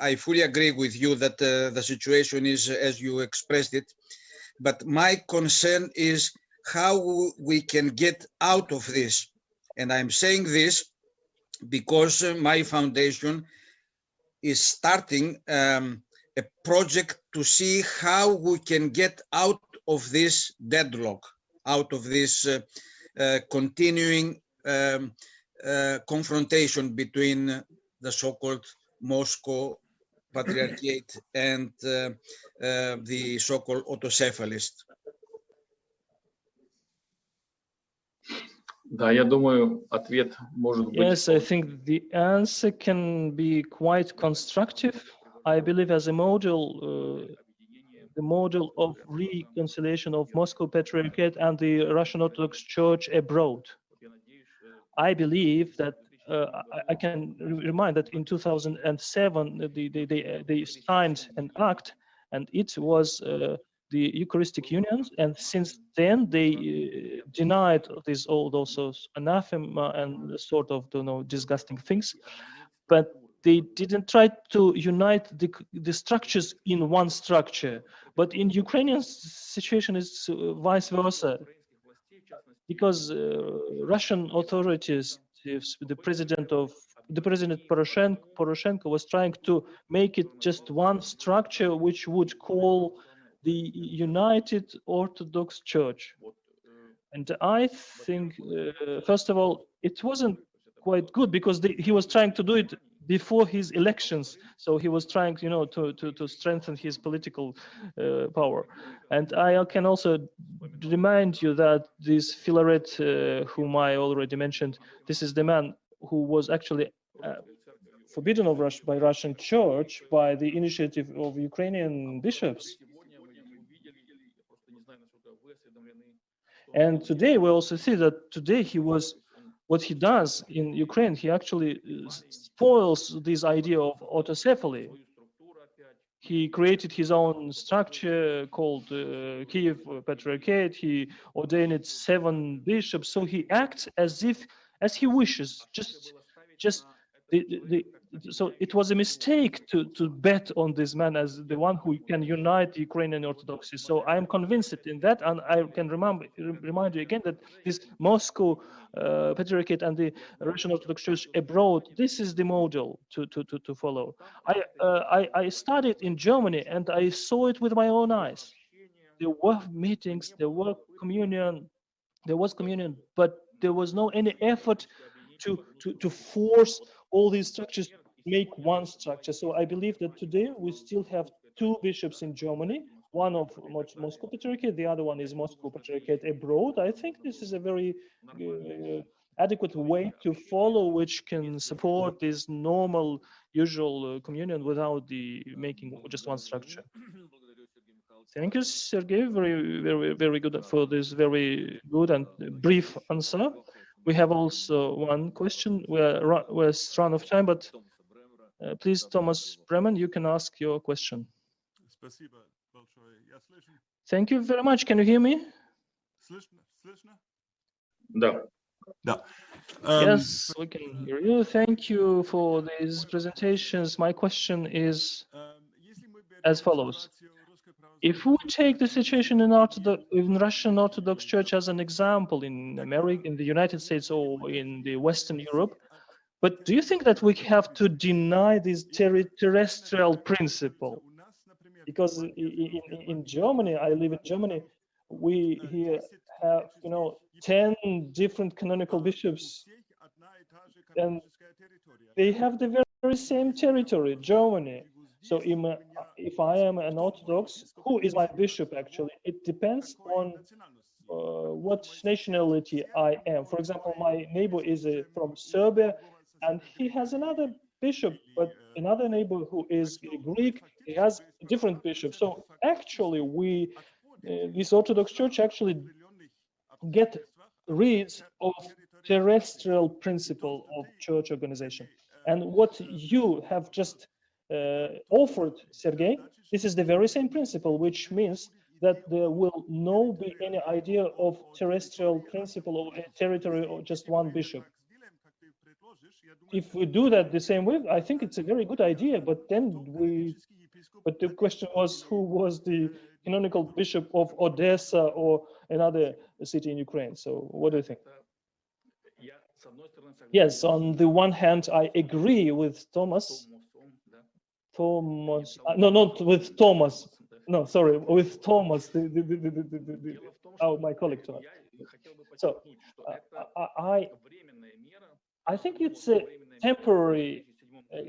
D: I fully agree with you that the situation is as you expressed it, but my concern is how we can get out of this. And I'm saying this because my foundation is starting a project to see how we can get out of this deadlock, out of this continuing confrontation between the so-called Moscow Patriarchate and the so-called autocephalists.
E: Да, я думаю, ответ может быть.
F: Yes, I think the answer can be quite constructive. I believe as a model, the model of reconciliation of Moscow Patriarchate and the Russian Orthodox Church abroad. I believe that I can remind that in 2007 they signed an act, and it was the Eucharistic unions, and since then they denied these old also anathema and sort of disgusting things, but they didn't try to unite the structures in one structure. But in Ukrainian situation it's vice versa, because Russian authorities, the president Poroshenko was trying to make it just one structure which would call the United Orthodox Church. And I think, first of all, it wasn't quite good because he was trying to do it before his elections. So he was trying, to strengthen his political power. And I can also remind you that this Philaret, whom I already mentioned, this is the man who was actually forbidden by Russian Church by the initiative of Ukrainian bishops. And today we also see that today what he does in Ukraine, he actually spoils this idea of autocephaly. He created his own structure called Kiev Patriarchate. He ordained 7 bishops. So he acts as he wishes, just so it was a mistake to bet on this man as the one who can unite the Ukrainian Orthodoxy. So I am convinced in that, and I can remind you again that this Moscow Patriarchate and the Russian Orthodox Church abroad, this is the model to follow. I studied in Germany and I saw it with my own eyes. There were meetings, there was communion, but there was no any effort to force all these structures to make one structure. So I believe that today we still have two bishops in Germany, one of Moscow Patriarchate, the other one is Moscow Patriarchate abroad. I think this is a very adequate way to follow, which can support this normal, usual communion without the making just one structure. Thank you, Sergey. Very good for this very good and brief answer. We have also one question. We're run of time, but please, Thomas Bremen, you can ask your question. Thank you very much. Can you hear me?
E: Да.
F: Yes, we can hear you. Thank you for these presentations. My question is as follows. If we take the situation in Russian Orthodox Church as an example in America, in the United States, or in the Western Europe, but do you think that we have to deny this terrestrial principle? Because in Germany, I live in Germany, we here have 10 different canonical bishops, and they have the very same territory, Germany. So if I am an Orthodox, who is my bishop actually? It depends on what nationality I am. For example, my neighbor is from Serbia, and he has another bishop, but another neighbor who is Greek, he has a different bishop. So actually, this Orthodox Church actually get rid of terrestrial principle of church organization. And what you have just offered, Sergey, this is the very same principle, which means that there will not be any idea of terrestrial principle or territory or just one bishop. If we do that the same way, I think it's a very good idea, but the question was, who was the canonical bishop of Odessa or another city in Ukraine? So what do you think? Yes, on the one hand, I agree with Thomas. No, not with Thomas. No, sorry, with Thomas, my colleague Thomas. So I think it's a temporary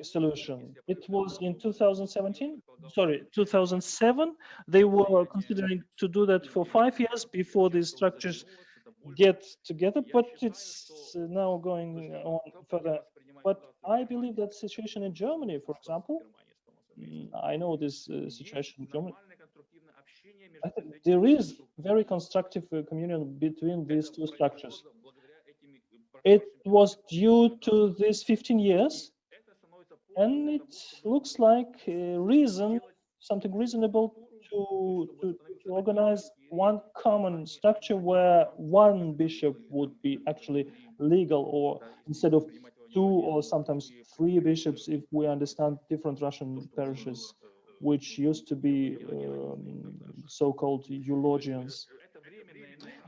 F: solution. It was in 2007. They were considering to do that for 5 years before these structures get together, but it's now going on further. But I believe that situation in Germany, for example, I know this situation in Germany. I think there is very constructive communion between these two structures. It was due to these 15 years, and it looks like something reasonable to organize one common structure where one bishop would be actually legal, or instead of 2 or sometimes 3 bishops, if we understand different Russian parishes, which used to be so-called eulogians.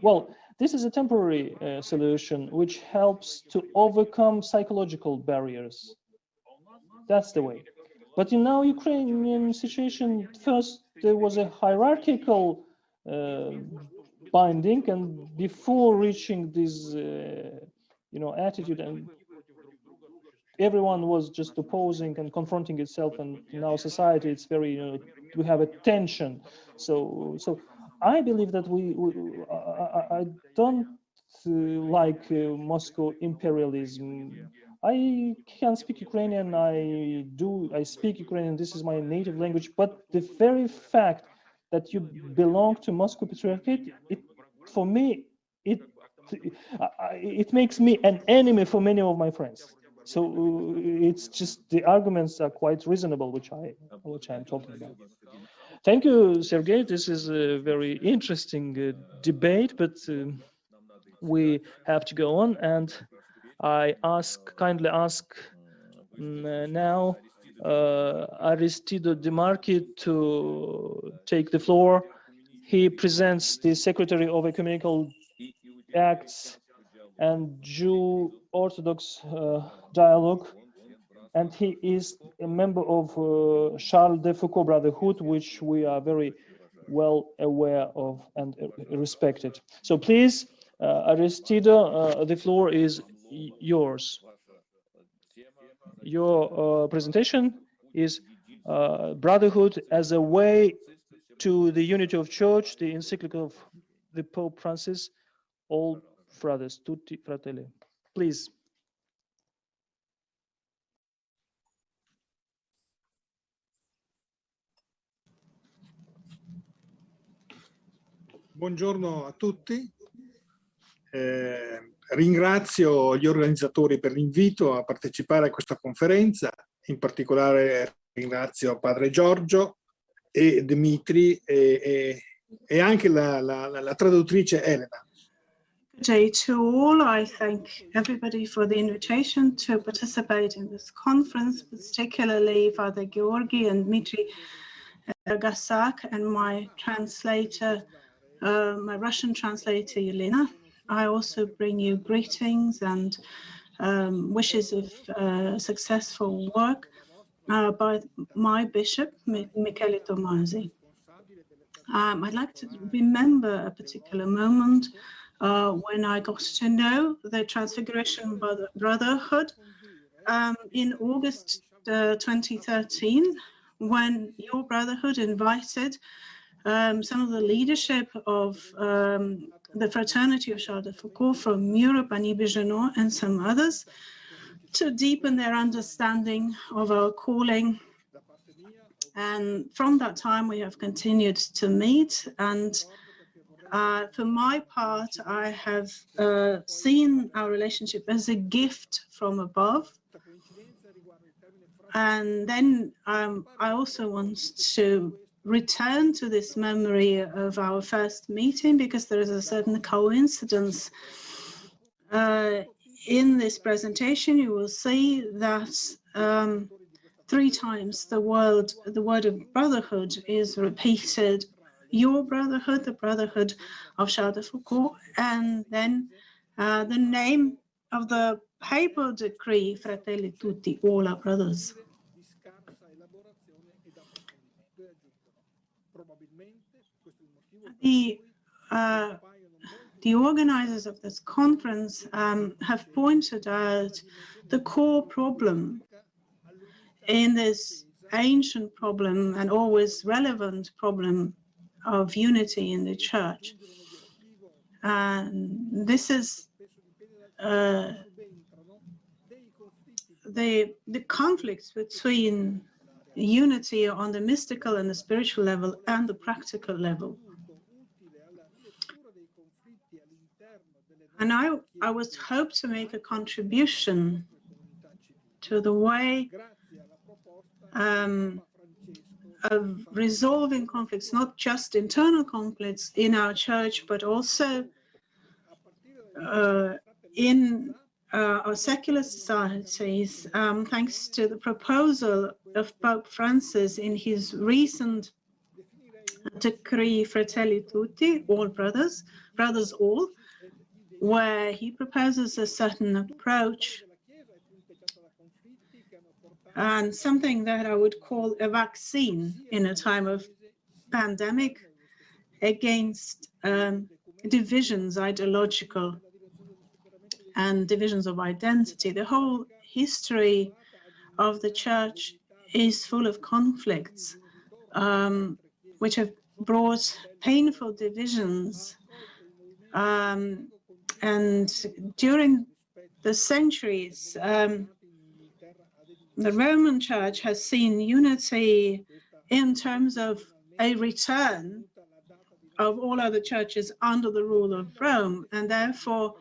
F: Well, this is a temporary solution which helps to overcome psychological barriers. That's the way. But in our Ukrainian situation, first there was a hierarchical binding, and before reaching this, attitude, and everyone was just opposing and confronting itself. And in our society, it's very, we have a tension. So I believe that I don't like Moscow imperialism. I can speak Ukrainian. I speak Ukrainian. This is my native language. But the very fact that you belong to Moscow Patriarchate, for me, it makes me an enemy for many of my friends. So it's just the arguments are quite reasonable, which I'm talking about. Thank you, Sergey. This is a very interesting debate, but we have to go on, and I kindly ask now Aristide Marchi to take the floor. He presents the Secretary of Ecumenical Acts and Jew-Orthodox Dialogue, and he is a member of Charles de Foucauld Brotherhood, which we are very well aware of and respected. So please, Aristide, the floor is yours. Your presentation is brotherhood as a way to the unity of Church, the encyclical of the Pope Francis, all brothers, tutti fratelli. Please.
B: Buongiorno a tutti. Ringrazio gli organizzatori per l'invito a partecipare a questa conferenza. In particolare ringrazio Padre Giorgio e Dimitri e anche la traduttrice Elena.
A: Good day to all. I thank everybody for the invitation to participate in this conference, particularly Father Georgy and Dmitry Gasak and my translator, my Russian translator, Yelena. I also bring you greetings and wishes of successful work by my bishop, Michele Tomasi. I'd like to remember a particular moment when I got to know the Transfiguration Brotherhood in August 2013, when your brotherhood invited some of the leadership of the Fraternity of Charles de Foucauld from Europe and Ibejanon and some others to deepen their understanding of our calling. And from that time, we have continued to meet. And for my part, I have seen our relationship as a gift from above. And then I also want to return to this memory of our first meeting, because there is a certain coincidence. In this presentation, you will see that 3 times the word of brotherhood is repeated. Your brotherhood, the brotherhood of Charles de Foucauld, and then the name of the papal decree, Fratelli Tutti, all our brothers. The organizers of this conference have pointed out the core problem in this ancient problem and always relevant problem of unity in the Church. And this is the conflicts between unity on the mystical and the spiritual level and the practical level. And I was hoped to make a contribution to the way of resolving conflicts, not just internal conflicts in our church, but also in our secular societies, thanks to the proposal of Pope Francis in his recent decree Fratelli Tutti, all brothers, brothers all, where he proposes a certain approach and something that I would call a vaccine in a time of pandemic against divisions, ideological, and divisions of identity. The whole history of the Church is full of conflicts, which have brought painful divisions. And during the centuries, the Roman Church has seen unity in terms of a return of all other churches under the rule of Rome, and therefore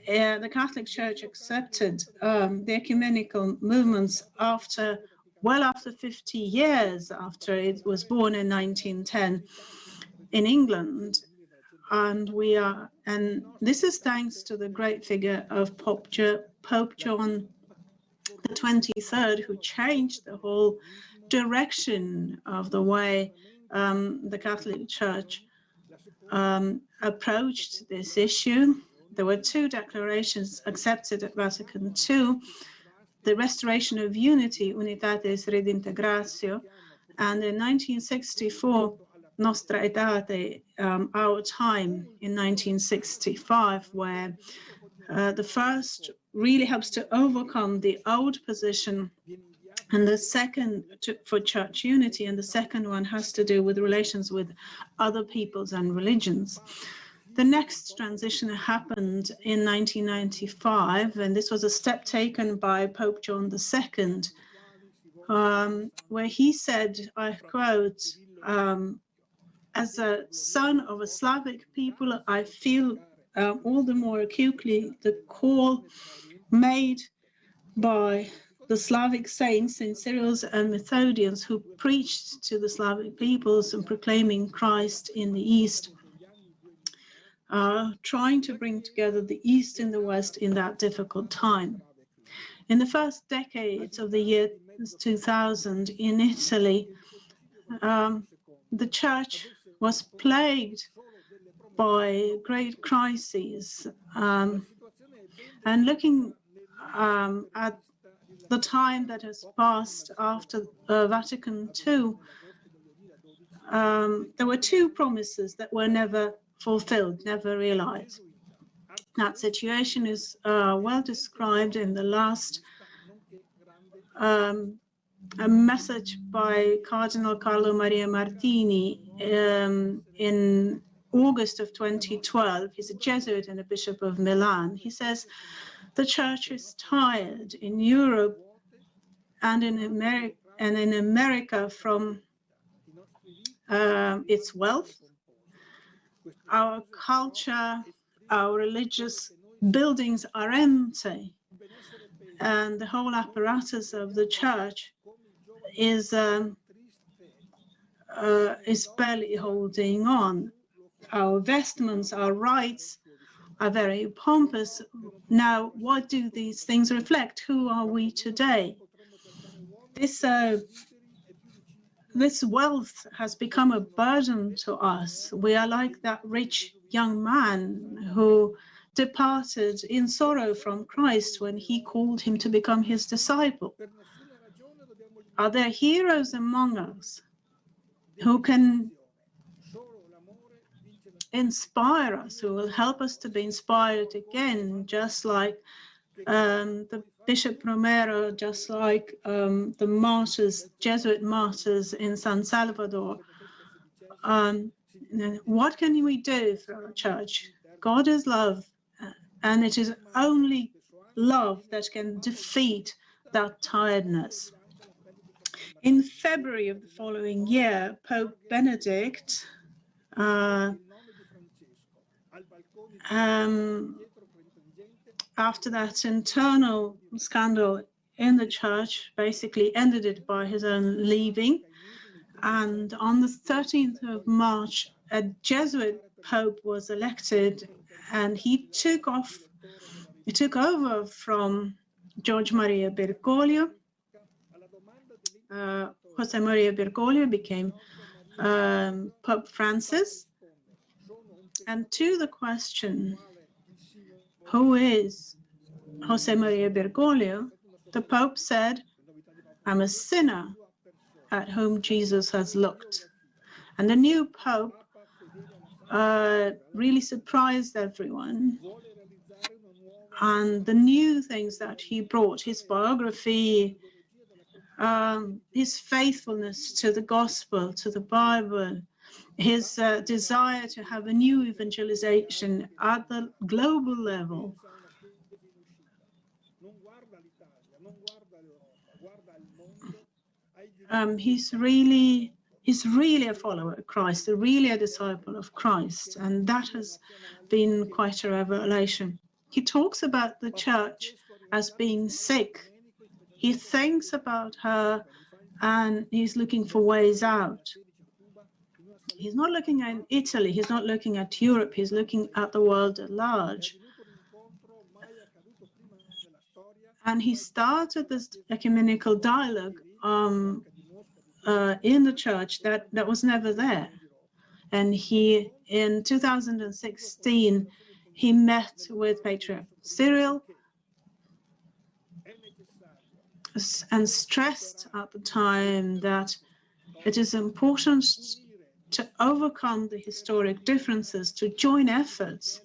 A: the Catholic Church accepted the ecumenical movements well after 50 years after it was born in 1910 in England. And this is thanks to the great figure of Pope John 23rd, who changed the whole direction of the way the Catholic Church approached this issue. There were two declarations accepted at Vatican II, the restoration of unity, Unitatis Redintegratio, and in 1964, Nostra Aetate, Our Time, in 1965, where the first really helps to overcome the old position, and the second for church unity, and the second one has to do with relations with other peoples and religions. The next transition happened in 1995, and this was a step taken by Pope John II, where he said, I quote, as a son of a Slavic people, I feel all the more acutely the call made by the Slavic saints, Saint Cyril's and Methodians, who preached to the Slavic peoples and proclaiming Christ in the East, trying to bring together the East and the West in that difficult time. In the first decades of the year 2000 in Italy, the church was plagued by great crises, and looking at the time that has passed after Vatican II, there were two promises that were never fulfilled, never realized. That situation is well described in the last a message by Cardinal Carlo Maria Martini in August of 2012. He's a Jesuit and a Bishop of Milan. He says, the church is tired in Europe and in America from its wealth, our culture, our religious buildings are empty, and the whole apparatus of the church is barely holding on. Our vestments, our rites are very pompous. Now, what do these things reflect? Who are we today? This wealth has become a burden to us. We are like that rich young man who departed in sorrow from Christ when he called him to become his disciple. Are there heroes among us who can inspire us, who will help us to be inspired again, just like the Bishop Romero, just like the martyrs, Jesuit martyrs in San Salvador? What can we do for our church? God is love, and it is only love that can defeat that tiredness. In February of the following year, Pope Benedict, after that internal scandal in the church, basically ended it by his own leaving. And on the 13th of March, a Jesuit pope was elected, and he took over from George Maria Bergoglio. Jose Maria Bergoglio became Pope Francis. And to the question, who is Jose Maria Bergoglio, the Pope said, I'm a sinner at whom Jesus has looked. And the new Pope really surprised everyone. And the new things that he brought, his biography, his faithfulness to the gospel, to the Bible, his desire to have a new evangelization at the global level. He's really a follower of Christ, really a disciple of Christ, and that has been quite a revelation. He talks about the church as being sick. He thinks about her, and he's looking for ways out. He's not looking at Italy, he's not looking at Europe, he's looking at the world at large. And he started this ecumenical dialogue in the church that was never there. And he, in 2016, he met with Patriarch Cyril and stressed at the time that it is important to overcome the historic differences, to join efforts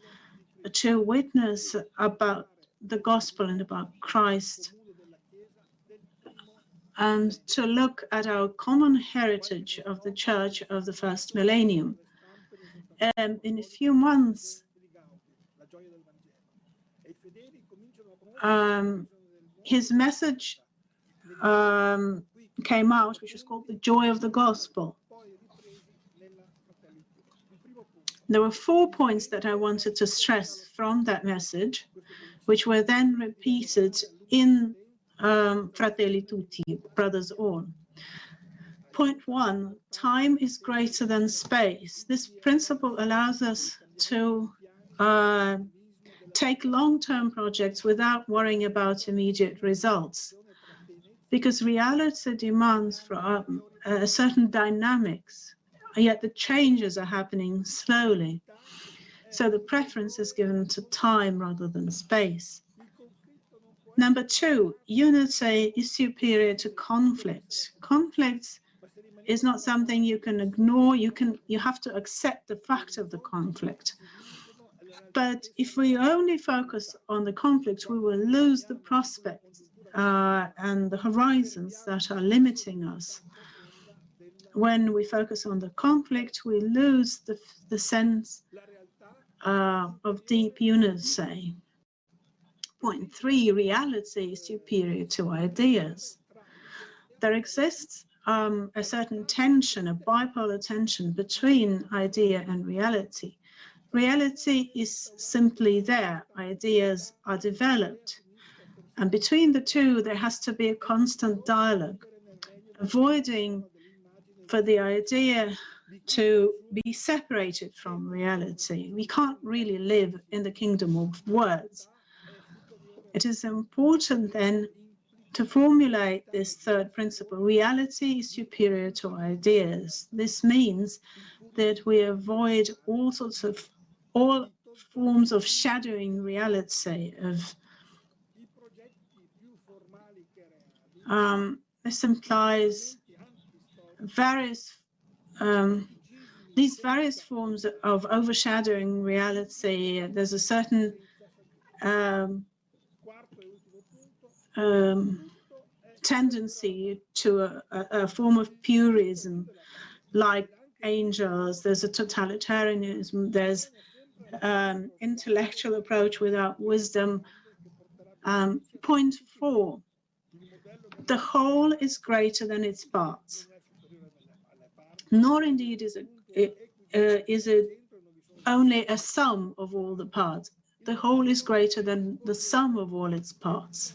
A: to witness about the gospel and about Christ, and to look at our common heritage of the church of the first millennium. In a few months, his message came out, which was called The Joy of the Gospel. There were 4 points that I wanted to stress from that message, which were then repeated in Fratelli Tutti, brothers all. Point 1, time is greater than space. This principle allows us to take long-term projects without worrying about immediate results, because reality demands from a certain dynamics, yet the changes are happening slowly. So the preference is given to time rather than space. Number 2, unity is superior to conflict. Conflict is not something you can ignore. You have to accept the fact of the conflict. But if we only focus on the conflict, we will lose the prospects and the horizons that are limiting us. When we focus on the conflict, we lose the sense of deep unity. Point 3, reality is superior to ideas. There exists a certain tension, a bipolar tension between idea and reality. Reality is simply there, ideas are developed. And between the two, there has to be a constant dialogue, avoiding for the idea to be separated from reality. We can't really live in the kingdom of words. It is important then to formulate this third principle. Reality is superior to ideas. This means that we avoid all forms of shadowing reality, this implies these various forms of overshadowing reality. There's a certain tendency to a form of purism, like angels. There's a totalitarianism. There's intellectual approach without wisdom. Point 4, the whole is greater than its parts. Nor indeed is it only a sum of all the parts. The whole is greater than the sum of all its parts.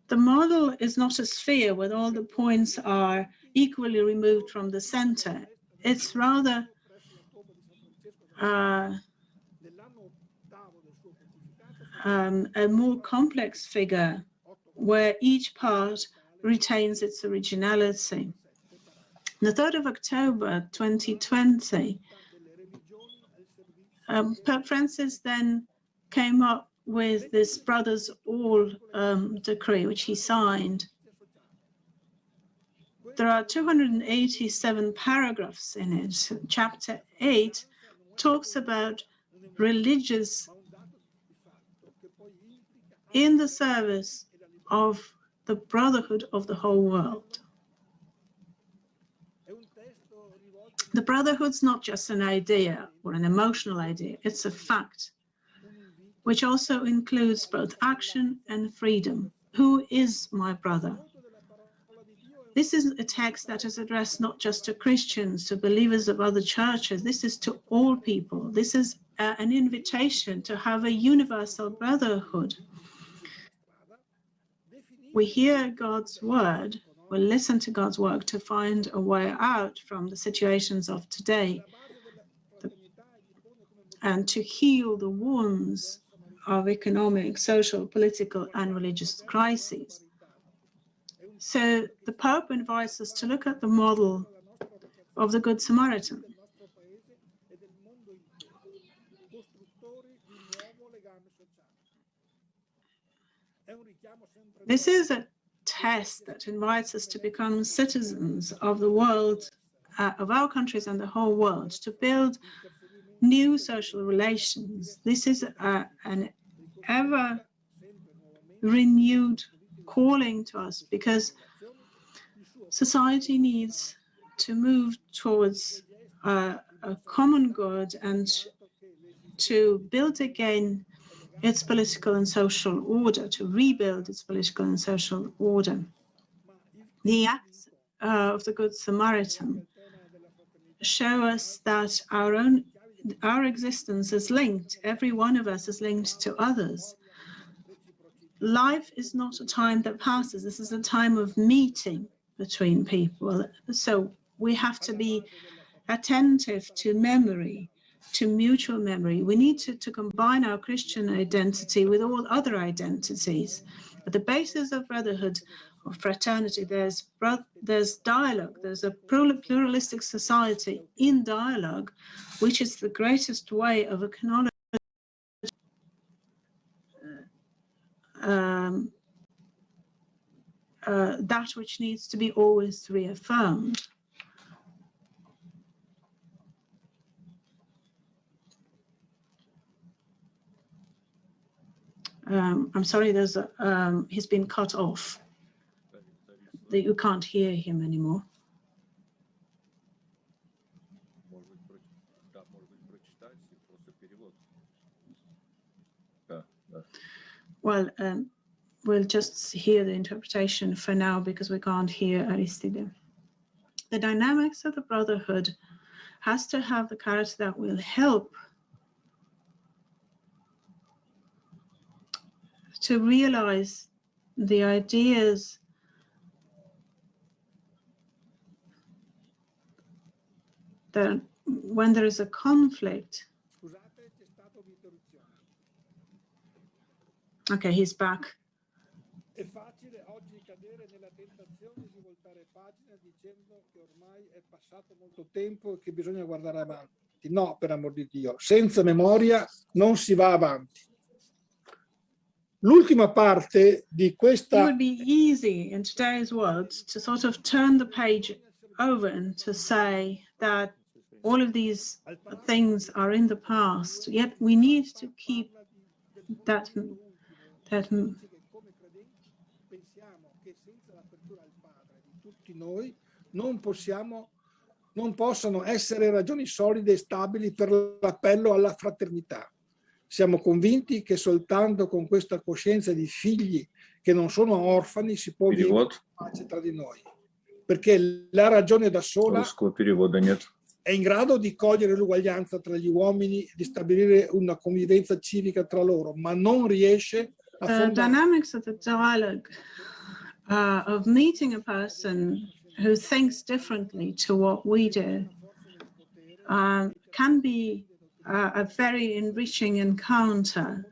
A: The model is not a sphere where all the points are equally removed from the center. It's rather a more complex figure where each part retains its originality. The 3rd of October 2020, Pope Francis then came up with this Brothers All decree, which he signed. There are 287 paragraphs in it. Chapter 8 talks about religious in the service of the brotherhood of the whole world. The brotherhood's not just an idea or an emotional idea, it's a fact, which also includes both action and freedom. Who is my brother? This is a text that is addressed not just to Christians, to believers of other churches. This is to all people. This is an invitation to have a universal brotherhood. We hear God's word, we listen to God's word to find a way out from the situations of today. and to heal the wounds of economic, social, political, and religious crises. So the Pope invites us to look at the model of the Good Samaritan. This is a test that invites us to become citizens of the world, of our countries and the whole world, to build new social relations. This is an ever renewed calling to us, because society needs to move towards a common good and to build again its political and social order, to rebuild its political and social order. The acts of the Good Samaritan show us that our existence is linked. Every one of us is linked to others. Life is not a time that passes. This is a time of meeting between people. So we have to be attentive to memory, to mutual memory. We need to combine our Christian identity with all other identities. At the basis of brotherhood or fraternity, there's dialogue. There's a pluralistic society in dialogue, which is the greatest way of acknowledging that which needs to be always reaffirmed. I'm sorry, he's been cut off. You can't hear him anymore. Well, we'll just hear the interpretation for now because we can't hear Aristide. The dynamics of the brotherhood has to have the character that will help to realize the ideas that when there is a conflict. Okay, he's back.
B: È facile oggi cadere nella tentazione di voltare pagina dicendo che ormai è passato molto tempo e che bisogna guardare avanti. No, per amor di Dio, senza memoria non si va avanti. L'ultima parte di questa...
A: It would be easy in today's world to sort of turn the page over and to say that all of these things are in the past, yet we need to keep that
B: noi non possono essere ragioni solide e stabili per l'appello alla fraternità. Siamo convinti che soltanto con questa coscienza di figli che non sono orfani si può vivere pace tra di noi, perché la ragione da sola è in grado di cogliere l'uguaglianza tra gli uomini, di stabilire una convivenza civica tra loro, ma non riesce a
A: the dynamics of the dialogue of meeting a person who thinks differently to what we do can be a very enriching encounter.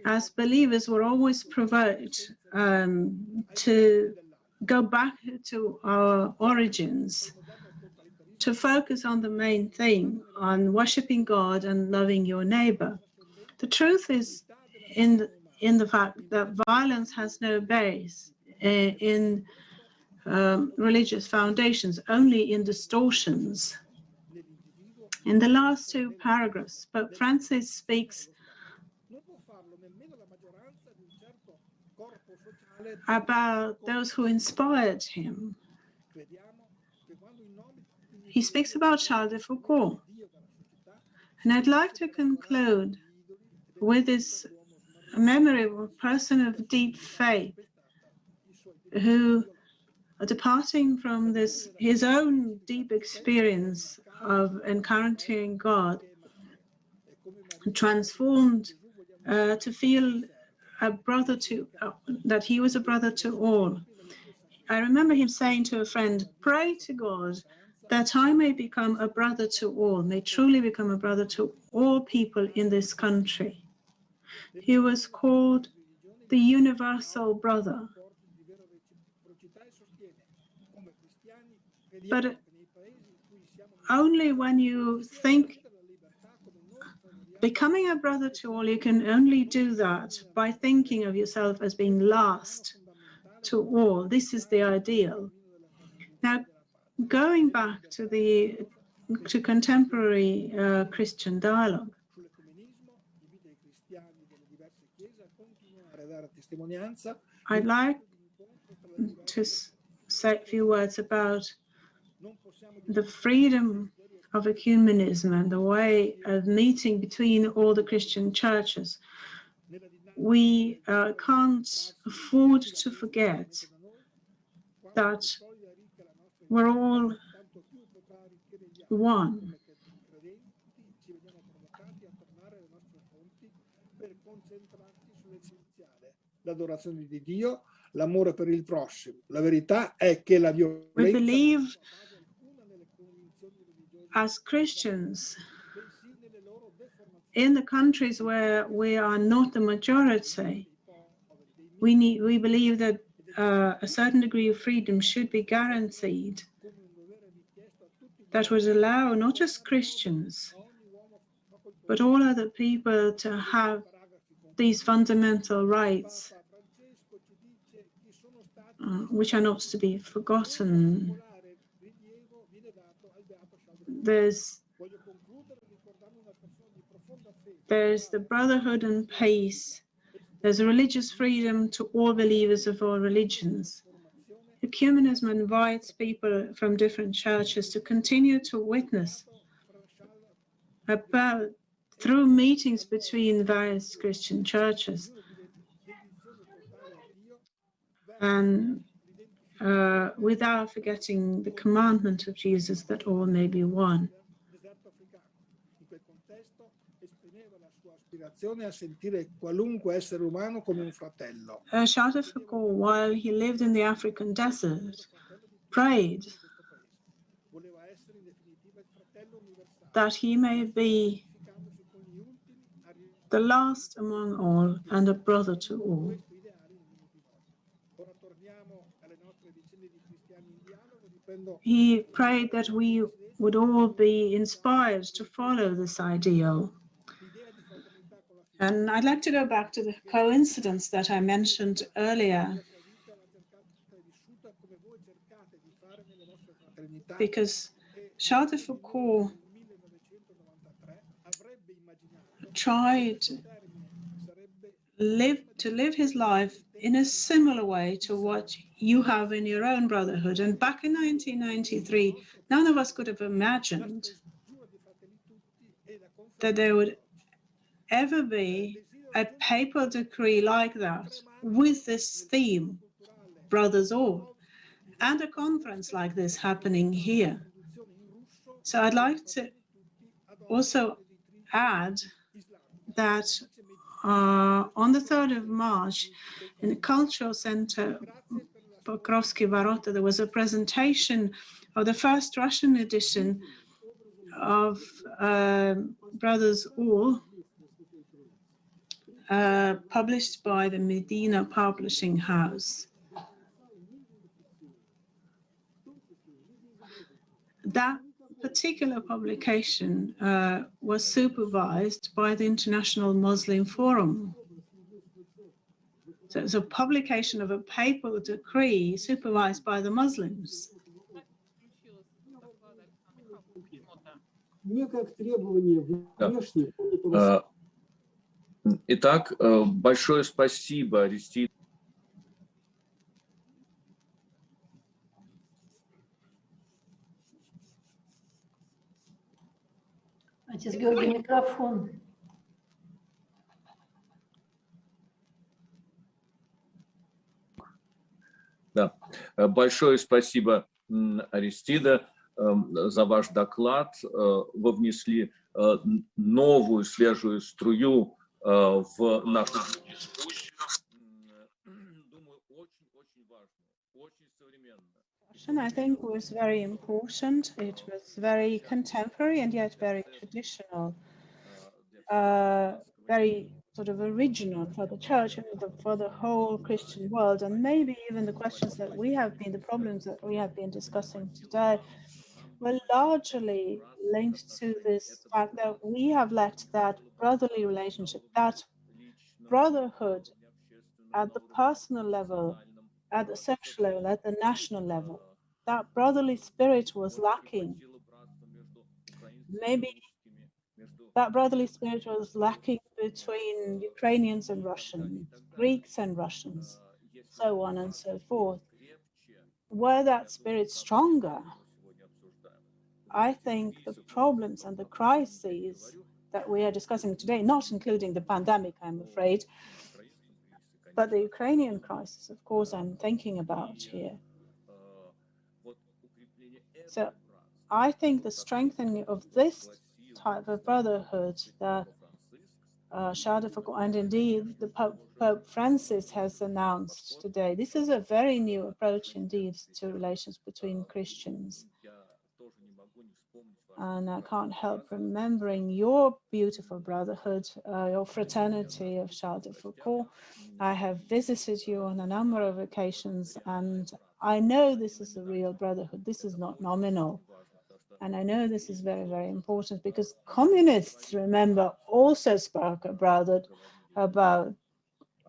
A: As believers, we're always provoked to go back to our origins, to focus on the main thing, on worshiping God and loving your neighbor. The truth is in the fact that violence has no base in religious foundations, only in distortions. In the last two paragraphs, Pope Francis speaks about those who inspired him. He speaks about Charles de Foucauld. And I'd like to conclude with this memory of a person of deep faith who, departing from his own deep experience of encountering God, transformed to feel that he was a brother to all. I remember him saying to a friend, pray to God that I may become a brother to all, may truly become a brother to all people in this country. He was called the universal brother. But only when you think becoming a brother to all, you can only do that by thinking of yourself as being last to all. This is the ideal. Now, going back to contemporary Christian dialogue, I'd like to say a few words about the freedom of ecumenism and the way of meeting between all the Christian churches. We can't afford to forget that we're all one.
B: L'adorazione di Dio, l'amore per il prossimo. La verità è che la violenza.
A: We believe as Christians in the countries where we are not the majority, we believe that a certain degree of freedom should be guaranteed that would allow not just Christians, but all other people to have these fundamental rights, which are not to be forgotten. There's the brotherhood and peace. There's a religious freedom to all believers of all religions. Ecumenism invites people from different churches to continue to witness about, through meetings between various Christian churches, and without forgetting the commandment of Jesus that all may be one. Charles de Foucauld, while he lived in the African desert, prayed that he may be the last among all and a brother to all. He prayed that we would all be inspired to follow this ideal. And I'd like to go back to the coincidence that I mentioned earlier, because Charles de Foucauld tried to live his life in a similar way to what you have in your own brotherhood. And back in 1993, none of us could have imagined that there would ever be a papal decree like that with this theme, brothers all, and a conference like this happening here. So I'd like to also add that on the 3rd of March, in the Cultural Center, Pokrovsky Varota, there was a presentation of the first Russian edition of Brothers All, published by the Medina Publishing House. That particular publication was supervised by the International Muslim Forum. So it's a publication of a papal decree supervised by the Muslims.
C: Итак, большое спасибо, Арistide.
G: Отец Георгий, микрофон.
C: Да. Большое спасибо, Аристида, за ваш доклад. Вы внесли новую свежую струю в нашу дискуссию. Думаю, очень-очень важно, очень современно.
A: I think was very important. It was very contemporary and yet very traditional, very sort of original for the church and for the whole Christian world. And maybe even the questions that we have been, the problems that we have been discussing today, were largely linked to this fact that we have lacked that brotherly relationship, that brotherhood at the personal level, at the social level, at the national level. That brotherly spirit was lacking. Maybe that brotherly spirit was lacking between Ukrainians and Russians, Greeks and Russians, so on and so forth. Were that spirit stronger, I think the problems and the crises that we are discussing today, not including the pandemic, I'm afraid, but the Ukrainian crisis, of course, I'm thinking about here. So I think the strengthening of this type of brotherhood that Charles de Foucauld and indeed the Pope Francis has announced today, this is a very new approach indeed to relations between Christians. And I can't help remembering your beautiful brotherhood, your fraternity of Charles de Foucauld. I have visited you on a number of occasions, and I know this is a real brotherhood. This is not nominal. And I know this is very, very important because communists, remember, also spoke about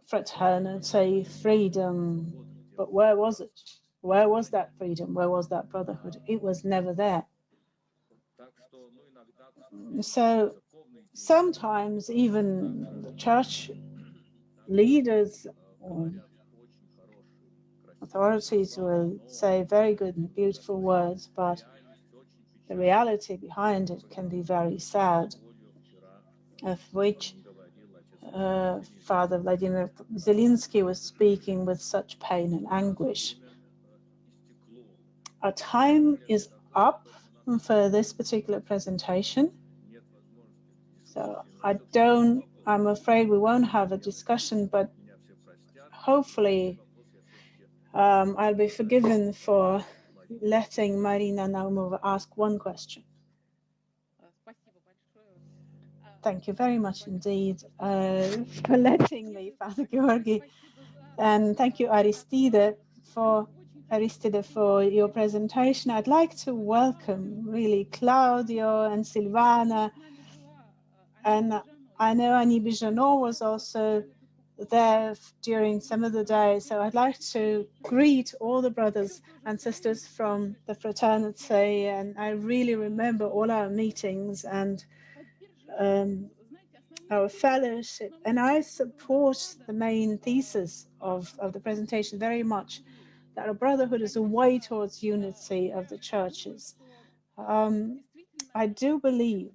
A: fraternity, freedom. But where was it? Where was that freedom? Where was that brotherhood? It was never there. So sometimes even the church leaders or authorities will say very good and beautiful words, but the reality behind it can be very sad, of which Father Vladimir Zelinsky was speaking with such pain and anguish. Our time is up for this particular presentation. So I'm afraid we won't have a discussion, but hopefully I'll be forgiven for letting Marina Naumova ask one question. Thank you very much indeed for letting me, Father Georgy. And thank you, Aristide, for your presentation. I'd like to welcome really Claudio and Silvana. And I know Annie Bijanot was also there during some of the days. So I'd like to greet all the brothers and sisters from the fraternity. And I really remember all our meetings and our fellowship. And I support the main thesis of the presentation very much, that a brotherhood is a way towards unity of the churches. I do believe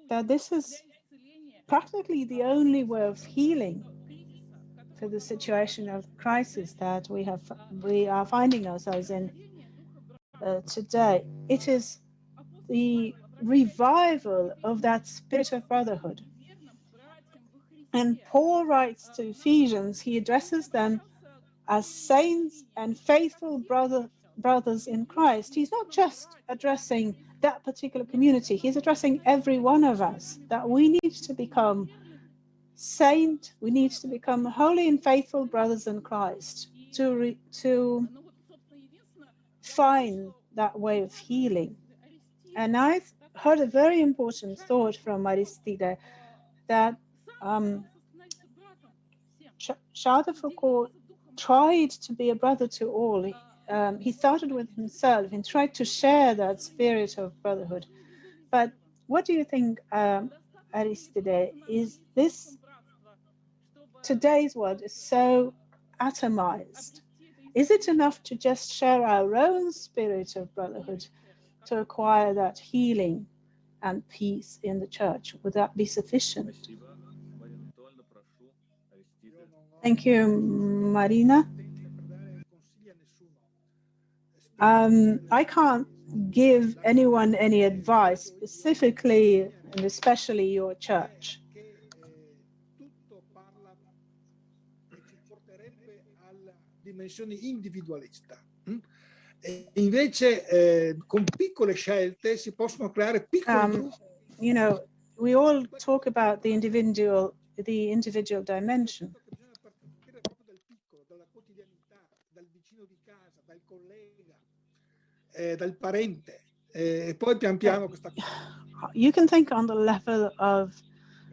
A: that this is practically the only way of healing for the situation of crisis that we are finding ourselves in today. It is the revival of that spirit of brotherhood. And Paul writes to Ephesians, he addresses them as saints and faithful brothers in Christ. He's not just addressing that particular community, he's addressing every one of us, that we need to become saint, we need to become holy and faithful brothers in Christ to find that way of healing. And I've heard a very important thought from Aristide, that Charles de Foucauld tried to be a brother to all. He started with himself and tried to share that spirit of brotherhood. But what do you think, Aristide, is this today's world is so atomized? Is it enough to just share our own spirit of brotherhood to acquire that healing and peace in the church? Would that be sufficient? Thank you, Marina. I can't give anyone any advice, specifically and especially your church.
B: E invece con piccole scelte si possono creare piccoli gruppi.
A: You know, we all talk about the individual dimension.
B: Bisogna partire proprio dal piccolo, dalla quotidianità, dal vicino di casa, dal collega, dal parente, e poi pian piano questa cosa.
A: You can think on the level of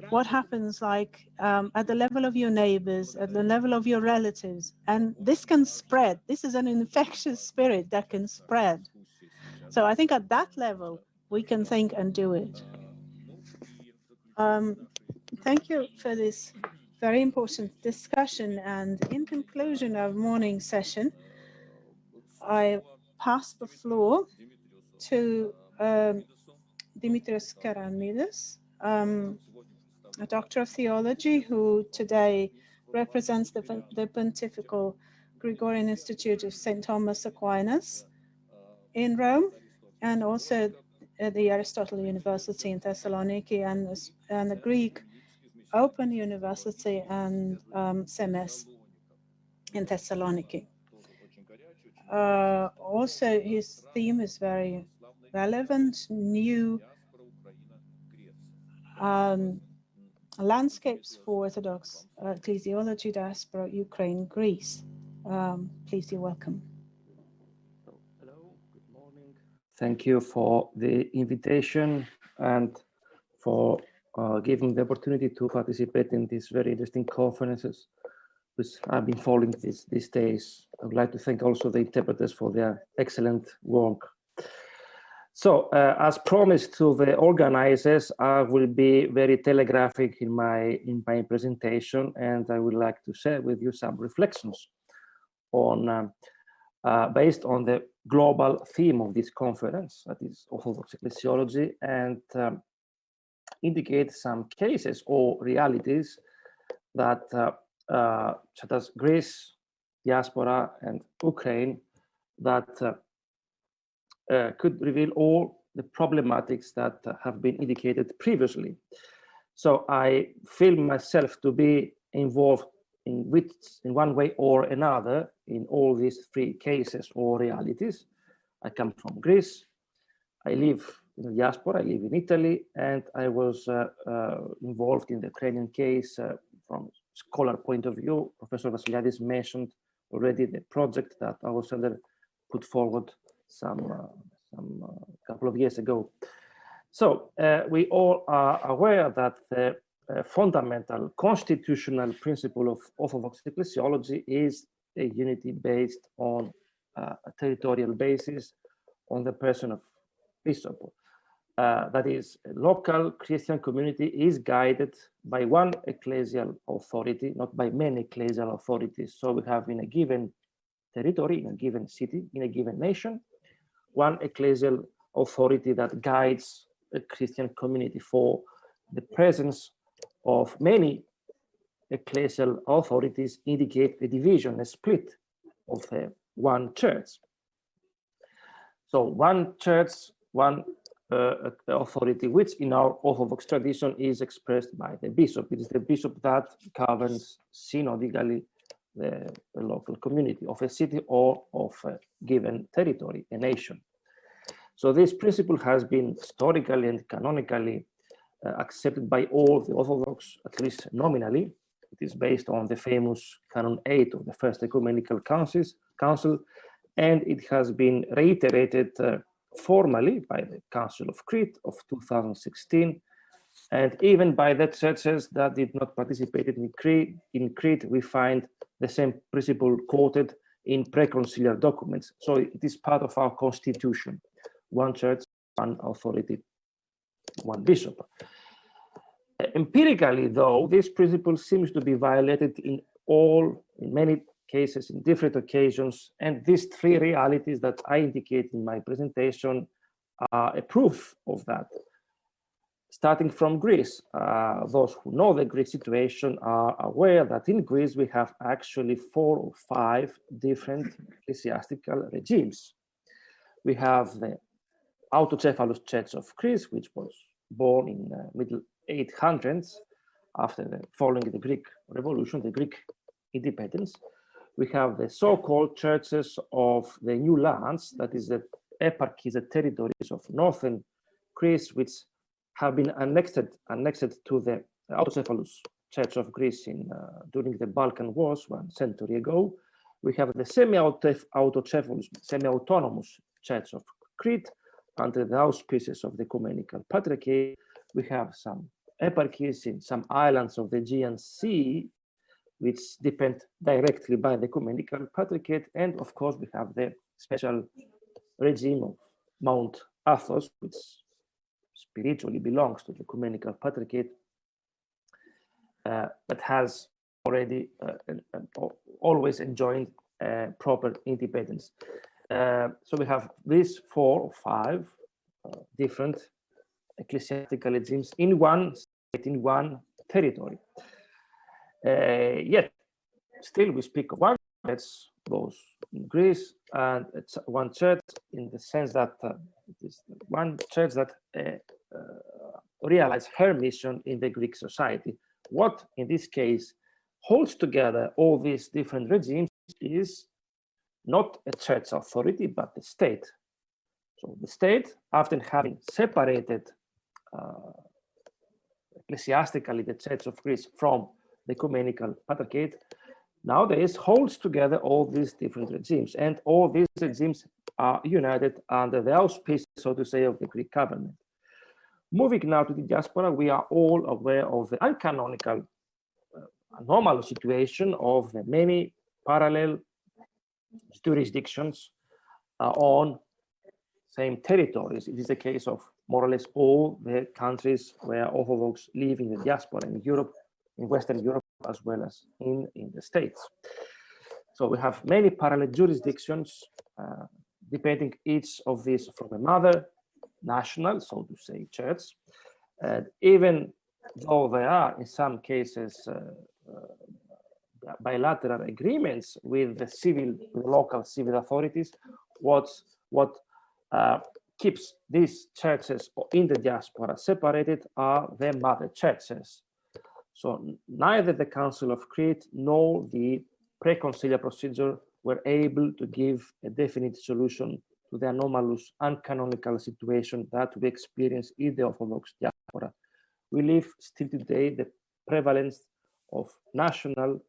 A: what happens, like at the level of your neighbors, at the level of your relatives, and this can spread. This is an infectious spirit that can spread. So I think at that level we can think and do it. Thank you for this very important discussion, and in conclusion of morning session, I pass the floor to Dimitrios Keramidas, a doctor of theology who today represents the Pontifical Gregorian Institute of St. Thomas Aquinas in Rome, and also at the Aristotle University in Thessaloniki, and the Greek Open University and SEMES in Thessaloniki. Also, his theme is very relevant, new landscapes for Orthodox Ecclesiology, Diaspora, Ukraine, Greece. Please, you're welcome.
H: Hello, good morning. Thank you for the invitation and for giving the opportunity to participate in these very interesting conferences, which I've been following these days. I would like to thank also the interpreters for their excellent work. So, as promised to the organizers, I will be very telegraphic in my presentation, and I would like to share with you some reflections on, based on the global theme of this conference, that is Orthodox Ecclesiology, and indicate some cases or realities that, such as Greece, diaspora, and Ukraine, that could reveal all the problematics that have been indicated previously. So I feel myself to be involved in one way or another in all these three cases or realities. I come from Greece, I live in the diaspora, I live in Italy, and I was involved in the Ukrainian case from scholar point of view. Professor Vassiliadis mentioned already the project that our center put forward some couple of years ago. So we all are aware that the fundamental constitutional principle of Orthodox Ecclesiology is a unity based on a territorial basis on the person of bishop. That is, a local Christian community is guided by one ecclesial authority, not by many ecclesial authorities. So we have in a given territory, in a given city, in a given nation, one ecclesial authority that guides a Christian community. For the presence of many ecclesial authorities indicate a division, a split of one church. So one church, one authority, which in our Orthodox tradition is expressed by the bishop. It is the bishop that governs synodically the local community of a city or of a given territory, a nation. So this principle has been historically and canonically accepted by all the Orthodox, at least nominally. It is based on the famous Canon 8 of the First Ecumenical Council, and it has been reiterated formally by the Council of Crete of 2016, and even by the churches that did not participate in Crete. In Crete, we find the same principle quoted in pre-conciliar documents. So it is part of our constitution: one church, one authority, one bishop. Empirically, though, this principle seems to be violated in many cases, in different occasions, and these three realities that I indicate in my presentation are a proof of that. Starting from Greece, those who know the Greek situation are aware that in Greece we have actually 4 or 5 different ecclesiastical regimes. We have the Autocephalous Church of Greece, which was born in the middle 800s, after following the Greek Revolution, the Greek independence. We have the so-called churches of the new lands, that is the eparchies, the territories of northern Greece, which have been annexed to the Autocephalous Church of Greece during the Balkan Wars 1 century ago. We have the semi-autocephalous, semi-autonomous Church of Crete under the auspices of the Ecumenical Patriarchate. We have some eparchies in some islands of the Aegean Sea, which depend directly by the Ecumenical Patriarchate. And of course, we have the special regime of Mount Athos, which spiritually belongs to the Ecumenical Patriarchate, that has already always enjoyed proper independence. So we have these 4 or 5 different ecclesiastical regimes in one state, in one territory. Yet, still we speak of one church, both in Greece, and it's one church in the sense that it is one church that realized her mission in the Greek society. What, in this case, holds together all these different regimes is not a church authority, but the state. So the state, after having separated ecclesiastically the Church of Greece from the Ecumenical Patriarchate, nowadays holds together all these different regimes, and all these regimes are united under the auspices, so to say, of the Greek government. Moving now to the diaspora, we are all aware of the uncanonical anomalous situation of the many parallel jurisdictions on same territories. It is the case of more or less all the countries where Orthodox live in the diaspora in Europe, in Western Europe, as well as in the States. So we have many parallel jurisdictions, depending each of these from a mother national, so to say, church. Even though there are, in some cases, bilateral agreements with the local civil authorities, what keeps these churches in the diaspora separated are their mother churches. So neither the Council of Crete nor the pre-conciliar procedure were able to give a definite solution to the anomalous, uncanonical situation that we experience in the Orthodox diaspora. We live still today the prevalence of national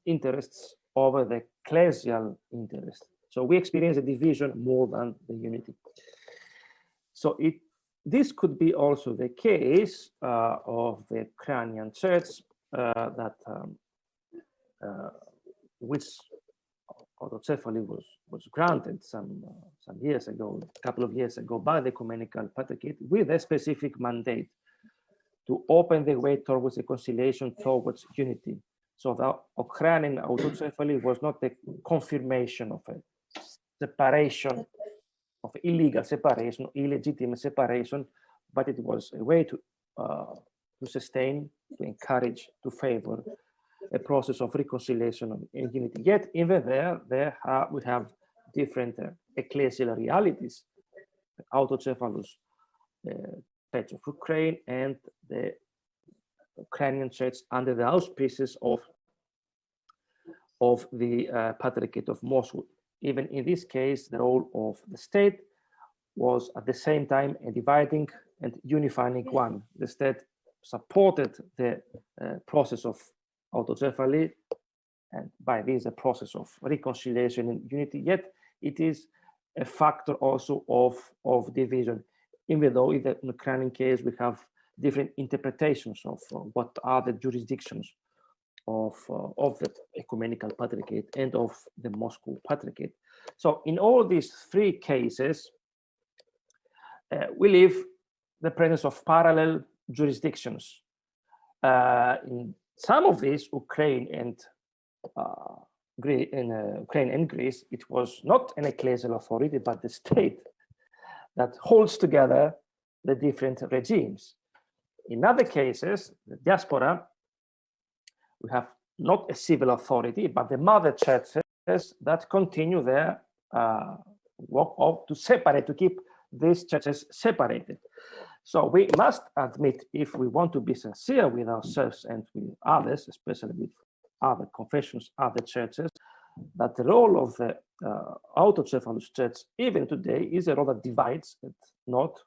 H: interests over the ecclesial interest. So we experience a division more than the unity. So this could be also the case of the Ukrainian church which autocephaly was granted some years ago, a couple of years ago, by the Ecumenical Patriarchate with a specific mandate to open the way towards reconciliation, towards unity. So the Ukrainian autocephaly was not the confirmation of a separation, of illegal separation, illegitimate separation, but it was a way to sustain, to encourage, to favor a process of reconciliation and unity. Yet even we have different ecclesial realities, the autocephalous Church of Ukraine and the Ukrainian church under the auspices of the Patriarchate of Moscow. Even in this case, the role of the state was at the same time a dividing and unifying one. The state supported the process of autocephaly, and by this a process of reconciliation and unity, yet it is a factor also of division, even though in the Ukrainian case we have different interpretations of what are the jurisdictions of the Ecumenical Patriarchate and of the Moscow Patriarchate. So in all these 3 cases, we live the presence of parallel jurisdictions. In some of these, Ukraine and Greece, it was not an ecclesial authority, but the state that holds together the different regimes. In other cases, the diaspora, we have not a civil authority, but the mother churches that continue their work to separate, to keep these churches separated. So we must admit, if we want to be sincere with ourselves and with others, especially with other confessions, other churches, that the role of the autocephalous church, even today, is a role that divides and not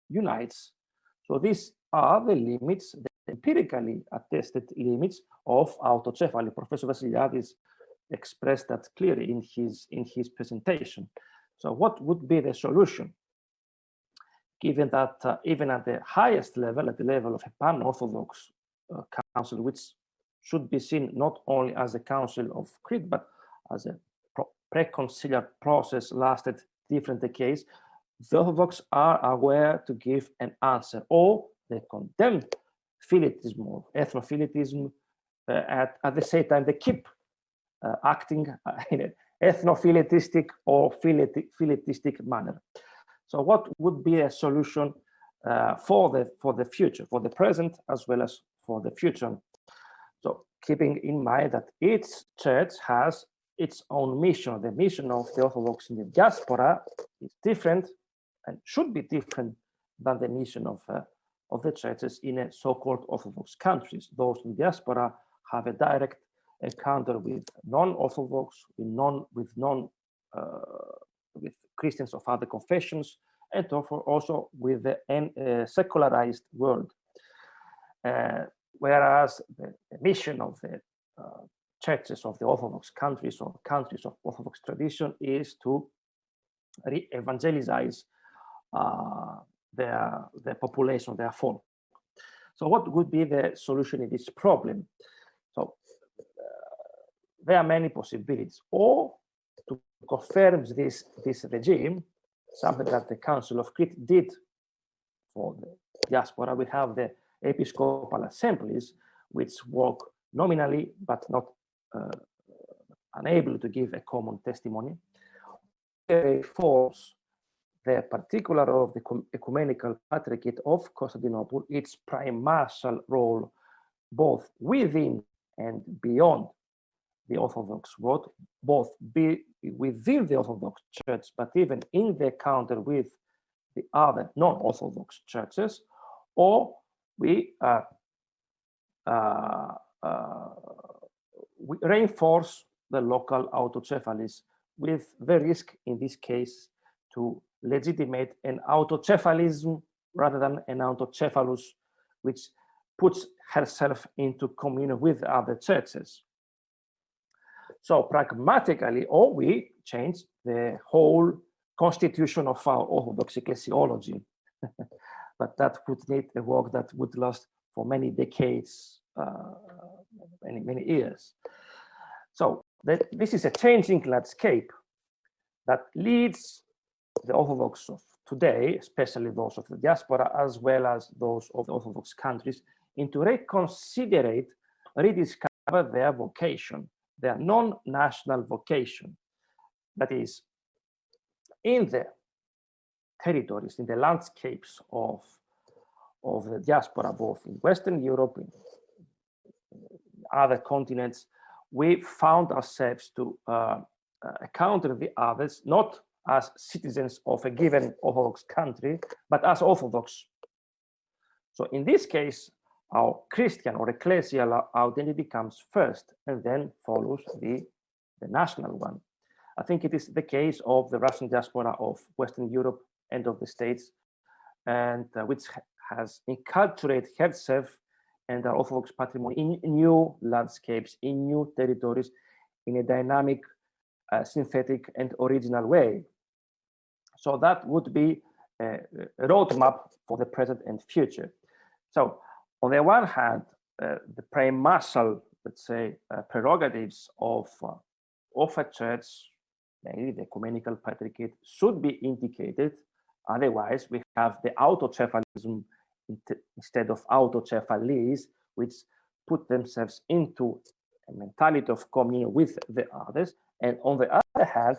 H: unites. So these are the limits, the empirically attested limits of autocephaly. Professor Vassiliadis expressed that clearly in his presentation. So what would be the solution? Given that even at the highest level, at the level of a pan-Orthodox council, which should be seen not only as a council of Crete, but as a pre-conciliar process lasted different decades, the Orthodox are aware to give an answer, or they condemn philitism or ethnophilitism. At the same time, they keep acting in an ethnophilitistic or philitistic manner. So what would be a solution for the future, for the present as well as for the future? So keeping in mind that each church has its own mission. The mission of the Orthodox in the diaspora is different and should be different than the mission of the churches in a so-called Orthodox countries. Those in diaspora have a direct encounter with non-Orthodox, with Christians of other confessions, and also with the secularized world. Whereas the mission of the churches of the Orthodox countries or countries of Orthodox tradition is to re-evangelize their population, their folk. So what would be the solution in this problem? So there are many possibilities. Or to confirm this regime, something that the Council of Crete did for the diaspora, we have the episcopal assemblies, which work nominally but not unable to give a common testimony. They force the particular role of the Ecumenical Patriarchate of Constantinople, its primary role both within and beyond the Orthodox world, both within the Orthodox Church, but even in the encounter with the other non-Orthodox churches, or we reinforce the local autocephalys with the risk, in this case, to legitimate an autocephalism rather than an autocephalus, which puts herself into communion with other churches. So pragmatically, or we change the whole constitution of our Orthodox Ecclesiology. But that would need a work that would last for many decades, many years. So this is a changing landscape that leads the Orthodox of today, especially those of the diaspora, as well as those of the Orthodox countries, into rediscover their vocation, their non-national vocation. That is, in the territories, in the landscapes of the diaspora, both in Western Europe, in other continents, we found ourselves to encounter the others, not as citizens of a given Orthodox country, but as Orthodox. So in this case, our Christian or ecclesial identity comes first and then follows the national one. I think it is the case of the Russian diaspora of Western Europe and of the States, and which has inculturated herself and our Orthodox patrimony in new landscapes, in new territories, in a dynamic, synthetic, and original way. So that would be a roadmap for the present and future. So on the one hand, the primary, let's say, prerogatives of a church, mainly the Ecumenical Patriarchate, should be indicated. Otherwise, we have the autocephalism instead of autocephalies, which put themselves into a mentality of communion with the others. And on the other hand,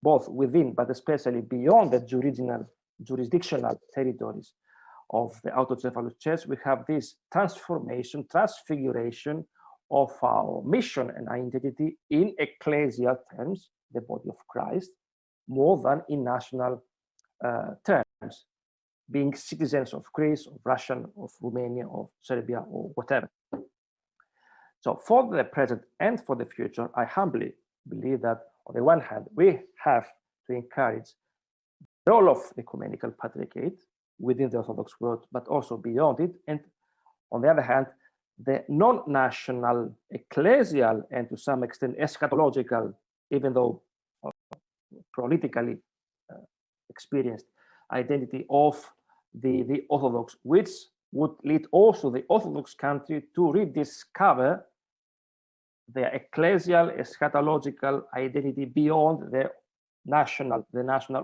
H: both within, but especially beyond the jurisdictional territories of the autocephalous church, we have this transformation, transfiguration of our mission and identity in ecclesial terms, the body of Christ, more than in national terms, being citizens of Greece, of Russia, of Romania, of Serbia, or whatever. So for the present and for the future, I humbly believe that on the one hand, we have to encourage the role of the ecumenical patriarchate within the Orthodox world, but also beyond it. And on the other hand, the non-national, ecclesial, and to some extent eschatological, even though politically experienced identity of the Orthodox, which would lead also the Orthodox country to rediscover their ecclesial, eschatological identity beyond the national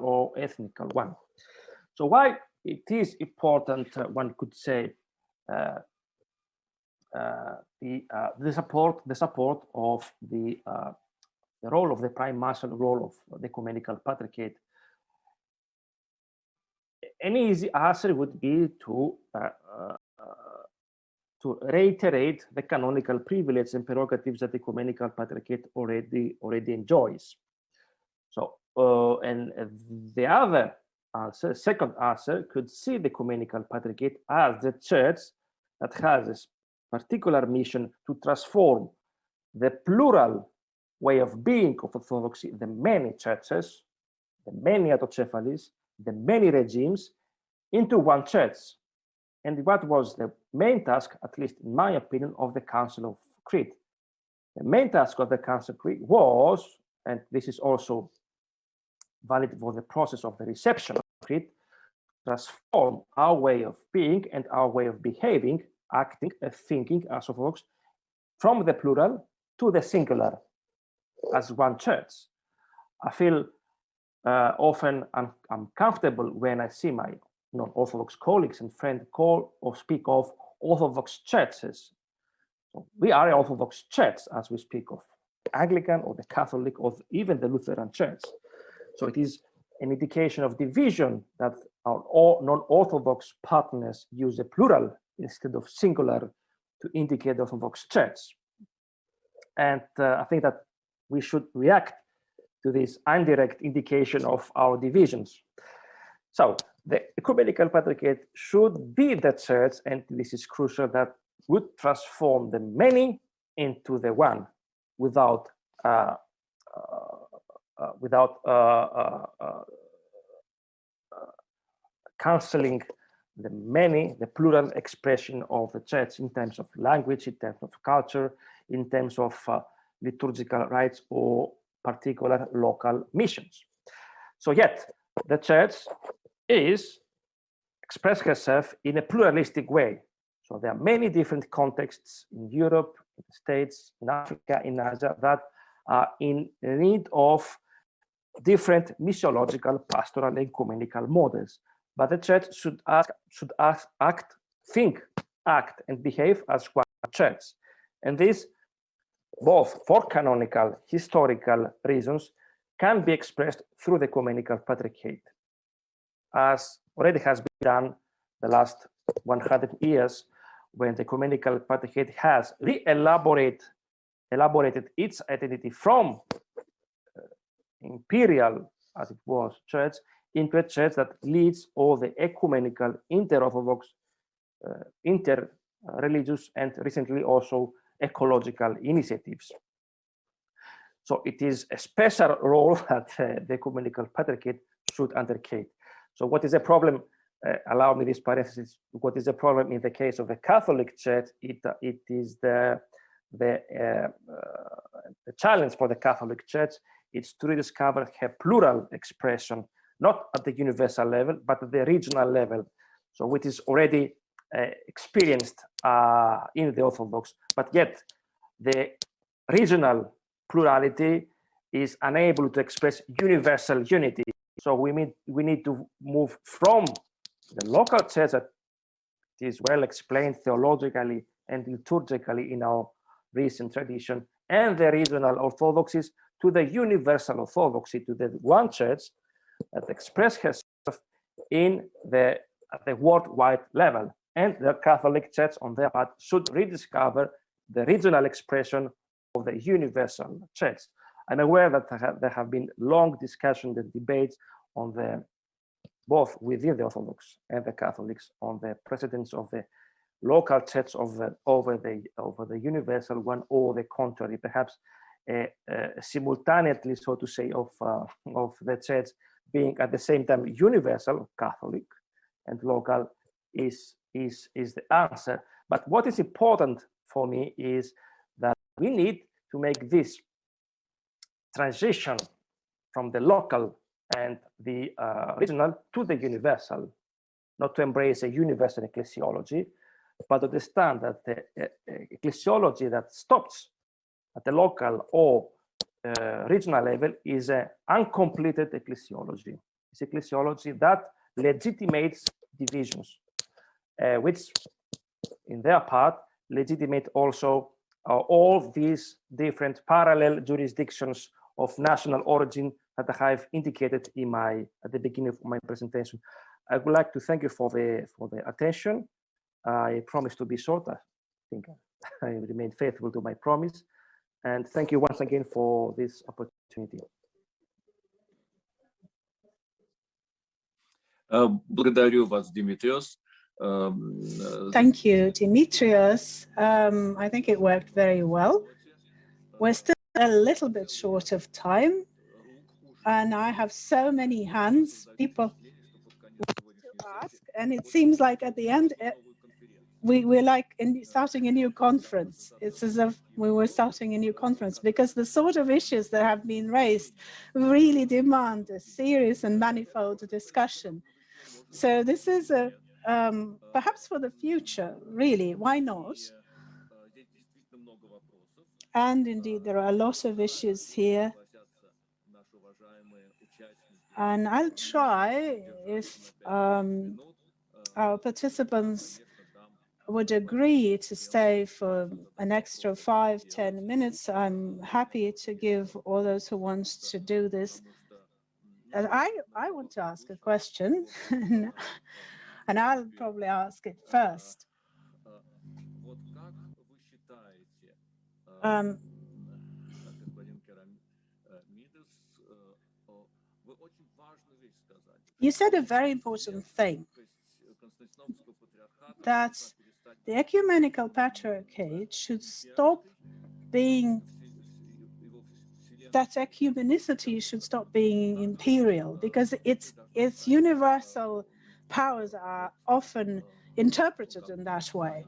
H: or ethnical one. So why it is important, one could say, the support of the role of the prime marshal, role of the ecumenical patriarchate. An easy answer would be to reiterate the canonical privileges and prerogatives that the ecumenical patriarchate already enjoys. So, and the other answer, second answer, could see the ecumenical patriarchate as the church that has a particular mission to transform the plural way of being of Orthodoxy, the many churches, the many autocephalies, the many regimes, into one church. And what was the main task, at least in my opinion, of the Council of Crete? The main task of the Council of Crete was, and this is also valid for the process of the reception of Crete, transform our way of being and our way of behaving, acting, and thinking as Orthodox from the plural to the singular as one church. I feel often uncomfortable when I see my non-Orthodox colleagues and friends call or speak of Orthodox churches. So we are an Orthodox church as we speak of the Anglican or the Catholic or even the Lutheran church. So it is an indication of division that our non-Orthodox partners use a plural instead of singular to indicate the Orthodox church. And I think that we should react to this indirect indication of our divisions. So the ecumenical patriarchate should be the church, and this is crucial, that would transform the many into the one without canceling the many, the plural expression of the church in terms of language, in terms of culture, in terms of liturgical rites or particular local missions. So yet the church expresses herself in a pluralistic way. So there are many different contexts in Europe, in the States, in Africa, in Asia, that are in need of different missiological, pastoral, and ecumenical models. But the church should act, think, act, and behave as one church. And this, both for canonical, historical reasons, can be expressed through the ecumenical patriarchate, as already has been done the last 100 years, when the ecumenical patriarchate has elaborated its identity from imperial, as it was, church, into a church that leads all the ecumenical, inter-Orthodox, inter-religious, and recently also ecological initiatives. So it is a special role that the ecumenical patriarchate should undertake. So what is the problem? Allow me this parenthesis. What is the problem in the case of the Catholic Church? It is the challenge for the Catholic Church. It's to rediscover her plural expression, not at the universal level, but at the regional level. So which is already experienced in the Orthodox, but yet the regional plurality is unable to express universal unity. So we need to move from the local church that is well explained theologically and liturgically in our recent tradition, and the regional orthodoxies, to the universal orthodoxy, to the one church that expresses herself at the worldwide level. And the Catholic Church, on their part, should rediscover the regional expression of the universal church. I'm aware that there have been long discussions and debates on both within the Orthodox and the Catholics on the precedence of the local church over the universal one, or the contrary, perhaps simultaneously, so to say, of the church being at the same time universal, Catholic, and local is the answer. But what is important for me is that we need to make this transition from the local and the regional to the universal, not to embrace a universal ecclesiology, but understand that the ecclesiology that stops at the local or regional level is an uncompleted ecclesiology. It's ecclesiology that legitimates divisions, which in their part legitimate also all these different parallel jurisdictions of national origin that I have indicated in at the beginning of my presentation. I would like to thank you for the attention. I promise to be short. I think I remain faithful to my promise. And thank you once again for this opportunity.
C: Благодарю вас, Dimitrios.
A: Thank you, Dimitrios. I think it worked very well. We're still a little bit short of time, and I have so many hands, people to ask, and it seems like at the end, we're like starting a new conference. It's as if we were starting a new conference, because the sort of issues that have been raised really demand a serious and manifold discussion. So this is a perhaps for the future, really, why not? And indeed, there are a lot of issues here. And I'll try, if our participants would agree to stay for an extra 5-10 minutes, I'm happy to give all those who want to do this. And I want to ask a question, and I'll probably ask it first. You said a very important thing, that the ecumenical patriarchate should stop being, that ecumenicity should stop being imperial, because its universal powers are often interpreted in that way.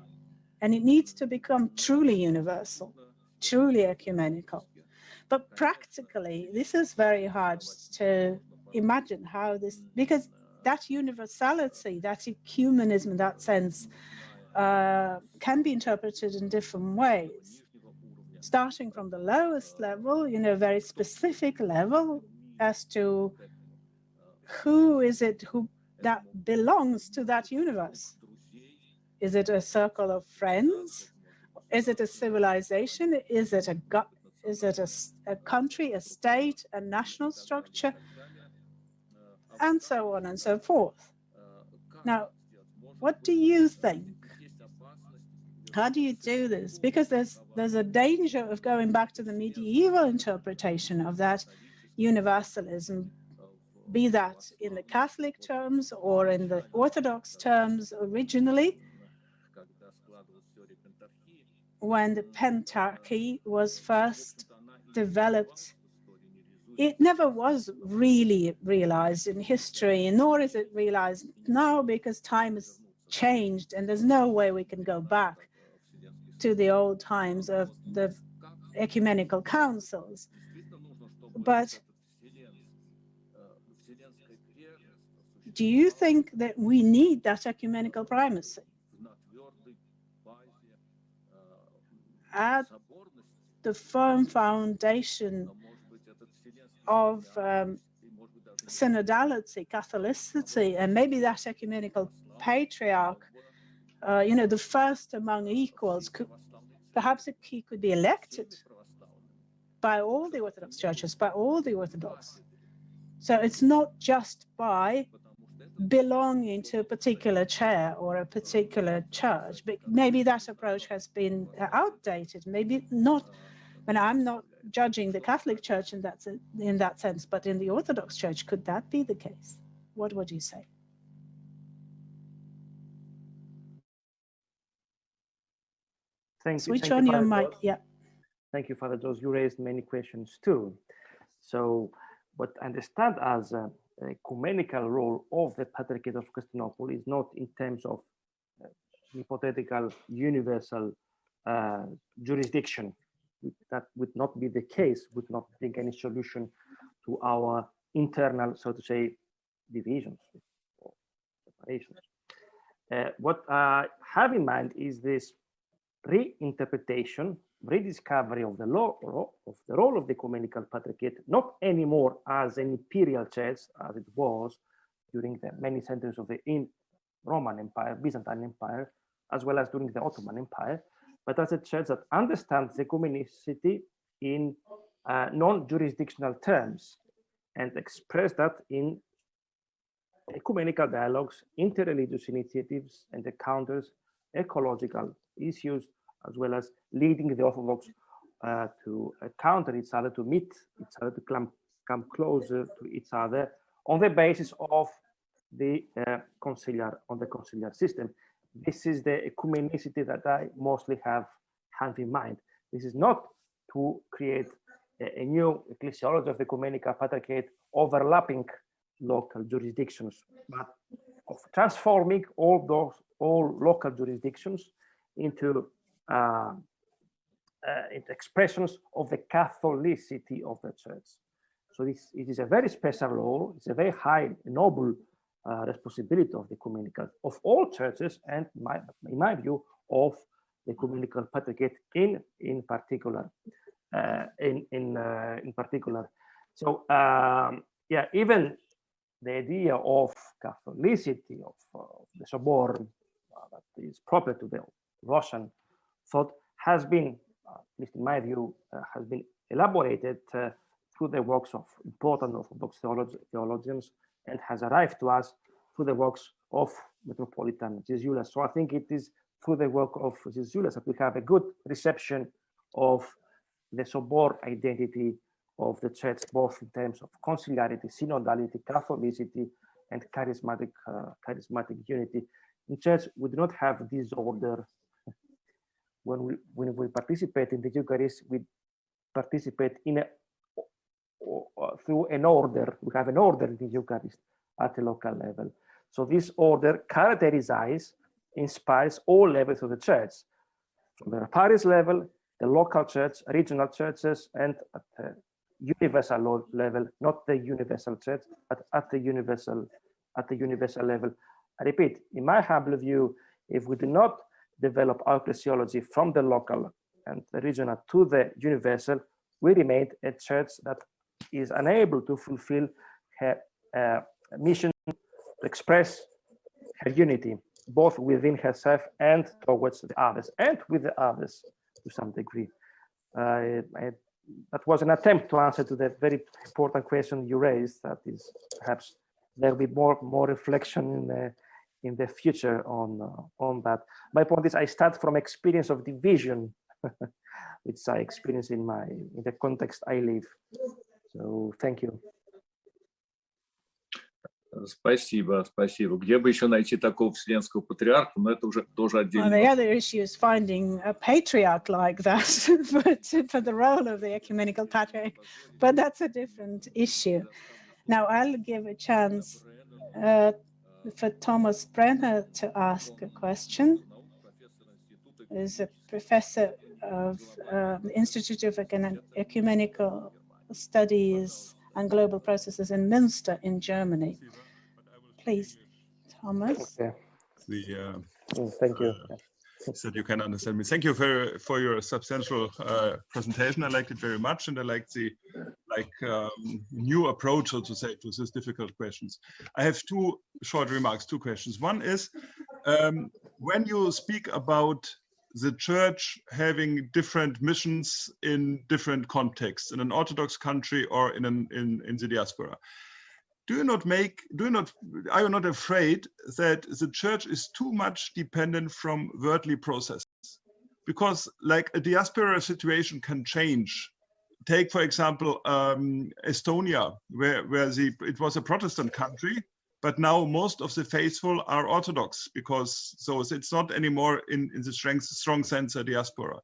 A: And it needs to become truly universal, truly ecumenical. But practically, this is very hard to imagine how this, because that universality, that ecumenism in that sense, can be interpreted in different ways, starting from the lowest level, very specific level, as to who is it who that belongs to that universe. Is it a circle of friends? Is it a civilization? Is it a country, a state, a national structure, and so on and so forth? Now, what do you think? How do you do this? Because there's a danger of going back to the medieval interpretation of that universalism, be that in the Catholic terms or in the Orthodox terms originally, when the pentarchy was first developed. It never was really realized in history, nor is it realized now, because time has changed and there's no way we can go back to the old times of the ecumenical councils. But do you think that we need that ecumenical primacy at the firm foundation of synodality, Catholicity, and maybe that ecumenical patriarch, the first among equals, perhaps he could be elected by all the Orthodox churches, by all the Orthodox. So it's not just by belonging to a particular chair or a particular church, but maybe that approach has been outdated, maybe not. And I'm not judging the Catholic Church in that sense, but in the Orthodox Church, could that be the case? What would you say? Switch on your mic. Yeah.
H: Thank you, Father George. You raised many questions too. So, what I understand as a ecumenical role of the Patriarchate of Constantinople is not in terms of hypothetical universal jurisdiction. That would not be the case, would not bring any solution to our internal, so to say, divisions or separations. What I have in mind is this reinterpretation, rediscovery of the role of the Ecumenical Patriarchate, not anymore as an imperial church as it was during the many centuries of the Roman Empire, Byzantine Empire, as well as during the Ottoman Empire, but as a church that understands ecumenicity in non-jurisdictional terms and express that in ecumenical dialogues, interreligious initiatives, and encounters ecological issues, as well as leading the Orthodox to counter each other, to meet each other, to come closer to each other on the basis of the conciliar system. This is the ecumenicity that I mostly have in mind. This is not to create a new ecclesiology of the Ecumenical Patriarchate overlapping local jurisdictions, but of transforming all local jurisdictions into expressions of the Catholicity of the Church. So it is a very special role. It's a very high, noble responsibility of the ecumenical, of all churches, and in my view, of the Ecumenical Patriarchate in particular. In particular, so yeah, even the idea of Catholicity of the Sorbonne that is proper to the Russian thought has been, at least in my view, has been elaborated through the works of important Orthodox theologians and has arrived to us through the works of Metropolitan Jesulas. So I think it is through the work of Jesulas that we have a good reception of the Sorbonne identity of the Church, both in terms of conciliarity, synodality, Catholicity, and charismatic unity. In Church, we do not have disorder. When we participate in the Eucharist, we participate in through an order. We have an order in the Eucharist at the local level. So this order characterizes, inspires all levels of the Church, from the parish level, the local church, regional churches, and at the universal level, not the universal church, but at the universal level. I repeat, in my humble view, if we do not develop our ecclesiology from the local and the regional to the universal, we remain a church that is unable to fulfill her mission to express her unity, both within herself and towards the others, and with the others to some degree. That was an attempt to answer to the very important question you raised. That is, perhaps there will be more reflection in the future on that. My point is, I start from experience of division, which I experience in the context I live. So thank you.
C: Спасибо. Где бы еще найти такого вселенского патриарха, но это уже тоже отдельно.
A: The other issue is finding a patriarch like that for the role of the Ecumenical Patriarch, but that's a different issue. Now I'll give a chance for Thomas Brenner to ask a question. He's a professor of the Institute of Ecumenical Studies and Global Processes in Münster in Germany. Please, Thomas.
H: Okay.
I: Thank you. So you can understand me. Thank you for your substantial presentation. I liked it very much, and I liked the new approach, so to say, to these difficult questions. I have two short remarks, two questions. One is, when you speak about the church having different missions in different contexts, in an Orthodox country or in the diaspora, are you not afraid that the church is too much dependent from worldly processes? Because like a diaspora situation can change. Take, for example, Estonia, where it was a Protestant country, but now most of the faithful are Orthodox, because so it's not anymore in the strong sense a diaspora.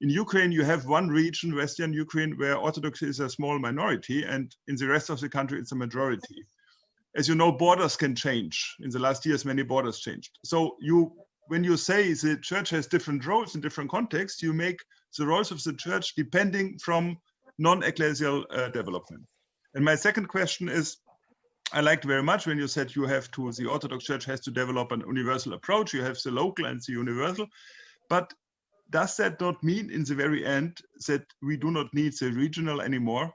I: In Ukraine, you have one region, Western Ukraine, where Orthodoxy is a small minority, and in the rest of the country, it's a majority. As you know, borders can change. In the last years, many borders changed. So when you say the church has different roles in different contexts, you make the roles of the church depending from non-ecclesial development. And my second question is, I liked very much when you said the Orthodox Church has to develop an universal approach. You have the local and the universal, but does that not mean in the very end that we do not need the regional anymore?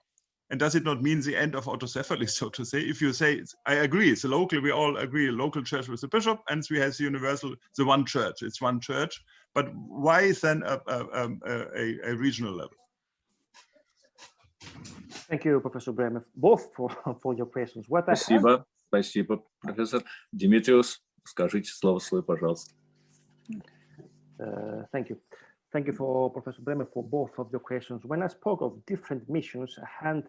I: And does it not mean the end of autocephaly, so to say? If you say, I agree, it's a local, we all agree, a local church with the bishop, and we have the universal, the one church, it's one church. But why is then a regional level?
H: Thank you, Professor Bremer, both for your questions.
C: Спасибо, спасибо, профессор. Димитриос, скажите слово свое, пожалуйста.
H: Thank you. Thank you for Professor Bremer for both of your questions. When I spoke of different missions, I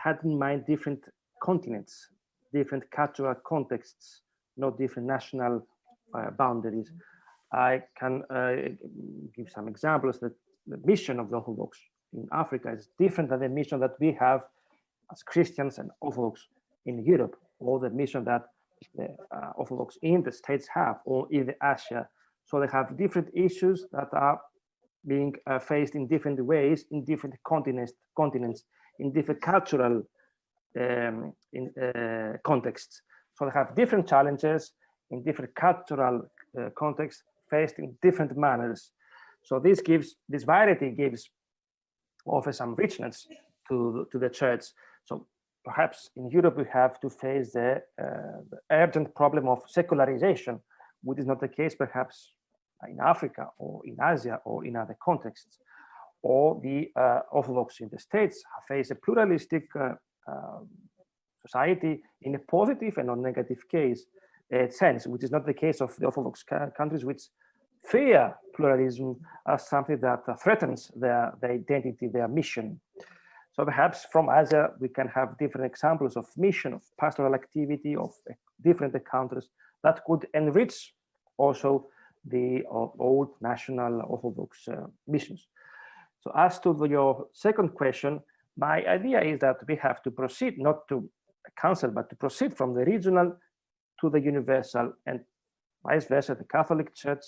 H: had in mind different continents, different cultural contexts, not different national boundaries. I can give some examples that the mission of the Orthodox in Africa is different than the mission that we have as Christians and Orthodox in Europe, or the mission that the Orthodox in the States have, or in Asia. So they have different issues that are being faced in different ways, in different continents, in different cultural contexts. So they have different challenges in different cultural contexts, faced in different manners. So this variety offers some richness to the church. So perhaps in Europe we have to face the urgent problem of secularization, which is not the case perhaps in Africa or in Asia or in other contexts. Or the Orthodox in the States face a pluralistic society in a positive and non-negative sense, which is not the case of the Orthodox countries, which fear pluralism as something that threatens their identity, their mission. So perhaps from Asia, we can have different examples of mission, of pastoral activity, of different encounters that could enrich also the old national Orthodox missions. So as to your second question, my idea is that we have to proceed, not to cancel, but to proceed from the regional to the universal, and vice versa. The Catholic Church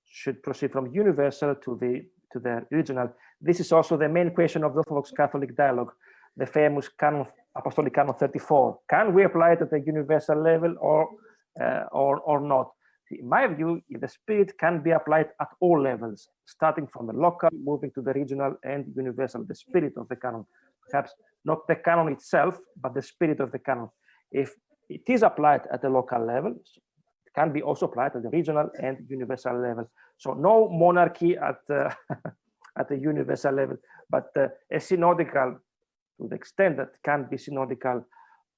H: should proceed from universal to the regional. This is also the main question of the Orthodox Catholic dialogue, the famous canon, Apostolic Canon 34. Can we apply it at the universal level or not? In my view, the spirit can be applied at all levels, starting from the local, moving to the regional and universal, the spirit of the canon. Perhaps not the canon itself, but the spirit of the canon. If it is applied at the local level, it can be also applied at the regional and universal level. So no monarchy at the universal level, but a synodical, to the extent that can be synodical,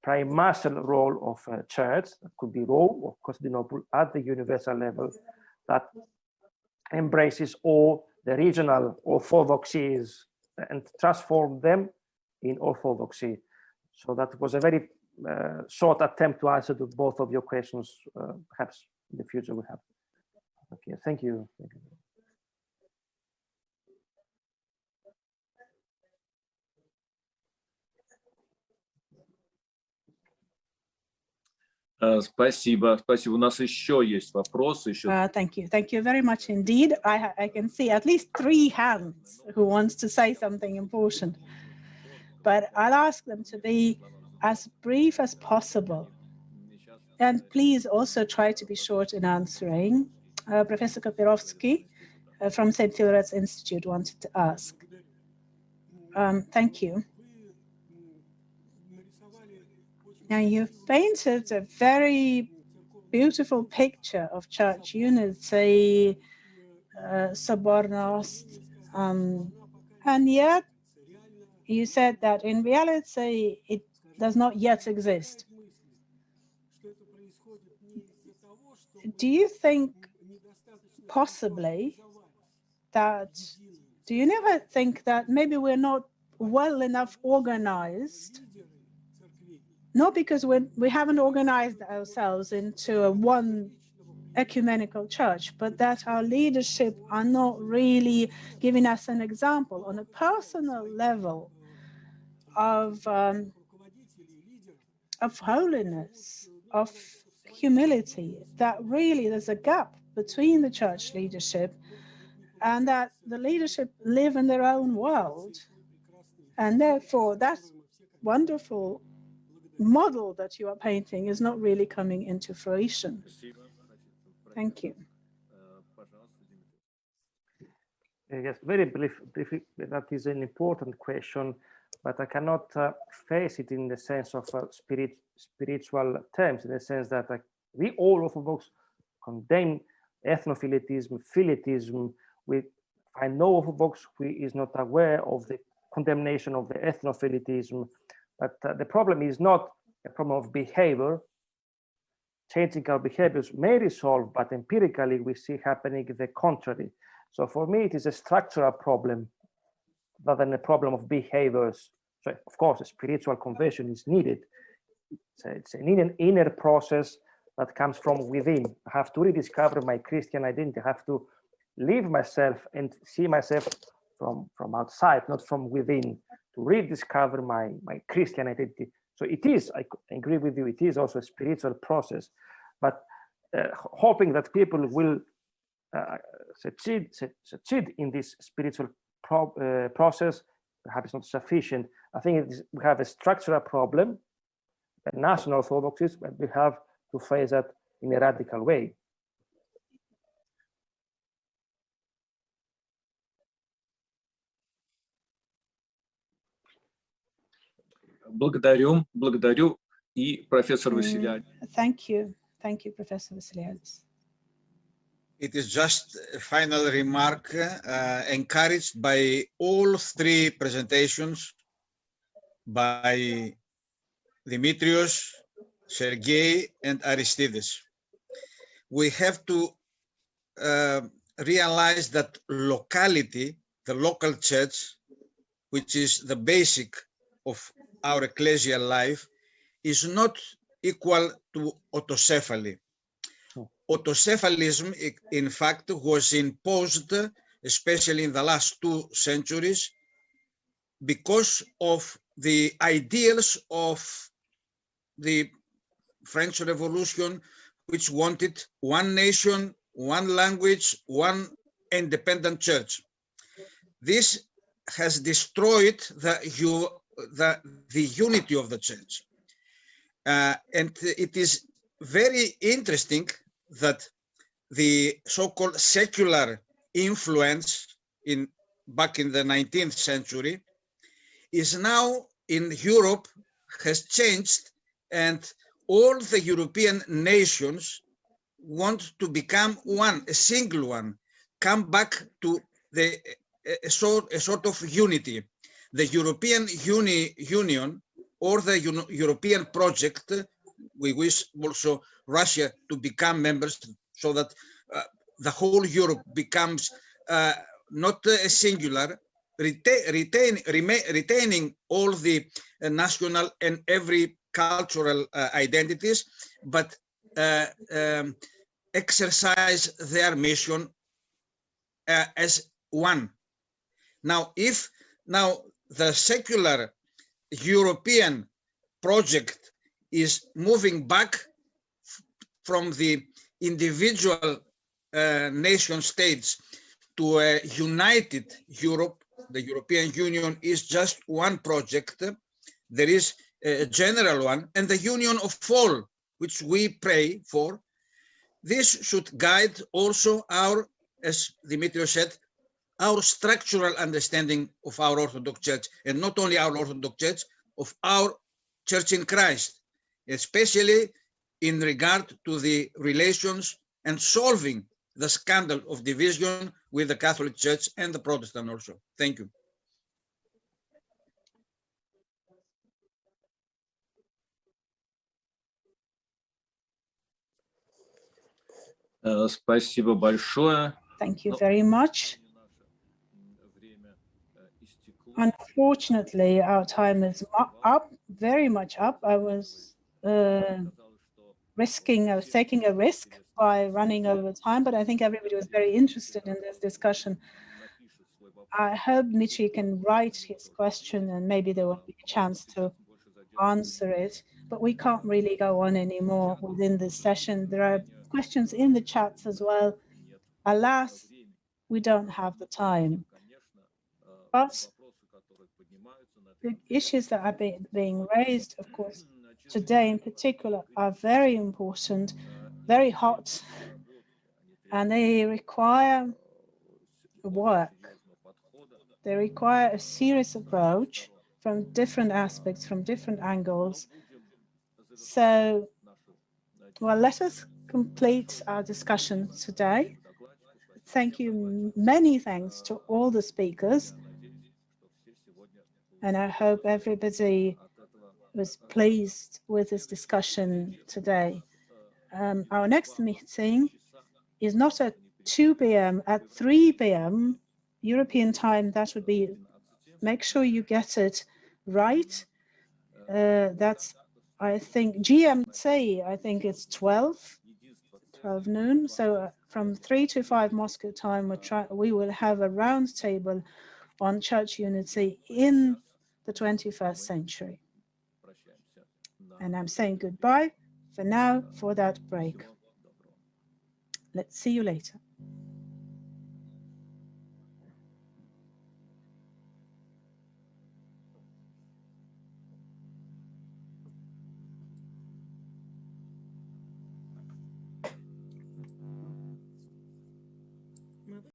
H: primordial role of a church, that could be Rome or Constantinople, at the universal level, that embraces all the regional orthodoxies and transform them in orthodoxy. So that was a very short attempt to answer to both of your questions. Perhaps in the future we have. Okay, thank you. Thank you.
C: Спасибо, спасибо. У нас еще есть вопросы.
A: Thank you very much indeed. I can see at least 3 hands who wants to say something important, but I'll ask them to be as brief as possible. And please also try to be short in answering. Professor Koperovsky from St. Philaret's Institute wanted to ask. Thank you. Now, you've painted a very beautiful picture of church unity, sobornost, and yet you said that in reality it does not yet exist. Do you think possibly that, do you never think that maybe we're not well enough organized, not because we haven't organized ourselves into a one ecumenical church, but that our leadership are not really giving us an example on a personal level of holiness, of humility, that really there's a gap between the church leadership and that the leadership live in their own world. And therefore, that wonderful model that you are painting is not really coming into fruition. Thank you.
H: Yes, very briefly, that is an important question, but I cannot face it in the sense of spiritual terms, in the sense that we all Orthodox condemn ethnophilitism, philitism. We find no Orthodox who is not aware of the condemnation of the ethnophilitism. But the problem is not a problem of behavior. Changing our behaviors may resolve, but empirically we see happening the contrary. So for me, it is a structural problem rather than a problem of behaviors. So of course, a spiritual conversion is needed. It's an inner process that comes from within. I have to rediscover my Christian identity. I have to leave myself and see myself from outside, not from within, to rediscover my Christian identity. So it is, I agree with you, it is also a spiritual process, but hoping that people will succeed in this spiritual process, perhaps not sufficient. I think we have a structural problem, the national orthodoxies, but we have to face that in a radical way.
C: Благодарю и профессор Vassiliadis.
A: Thank you, Professor Vassiliadis.
D: It is just a final remark, encouraged by all three presentations by Dimitrios, Sergey, and Aristides. We have to realize that locality, the local church, which is the basic of our ecclesial life, is not equal to autocephaly. Autocephalism, in fact, was imposed, especially in the last 2 centuries, because of the ideals of the French Revolution, which wanted one nation, one language, one independent church. This has destroyed the unity of the church. And it is very interesting that the so-called secular influence back in the 19th century is now in Europe, has changed, and all the European nations want to become one, a single one, come back to a sort of unity. The European Union or the European project, we wish also Russia to become members so that the whole Europe becomes not a singular, retaining all the national and every cultural identities, but exercise their mission as one. Now, if the secular European project is moving back from the individual nation states to a united Europe, the European Union is just one project. There is a general one, and the union of all, which we pray for. This should guide also our, as Dimitrios said, our structural understanding of our Orthodox Church, and not only our Orthodox Church, of our Church in Christ, especially in regard to the relations and solving the scandal of division with the Catholic Church and the Protestant also. Thank you.
C: Спасибо большое.
A: Thank you very much. Unfortunately, our time is up, very much up. I was taking a risk by running over time, but I think everybody was very interested in this discussion. I hope Dmitry can write his question and maybe there will be a chance to answer it, but we can't really go on anymore within this session. There are questions in the chats as well. Alas, we don't have the time. But the issues that are being raised, of course, today in particular, are very important, very hot, and they require work. They require a serious approach from different aspects, from different angles. So, well, let us complete our discussion today. Thank you. Many thanks to all the speakers. And I hope everybody was pleased with this discussion today. Our next meeting is not at 2 p.m., at 3 p.m. European time. That would be, make sure you get it right. That's, I think, GMT, I think it's 12 noon. So from 3 to 5 Moscow time, we will have a round table on church unity in the 21st century. And I'm saying goodbye for now for that break. Let's see you later.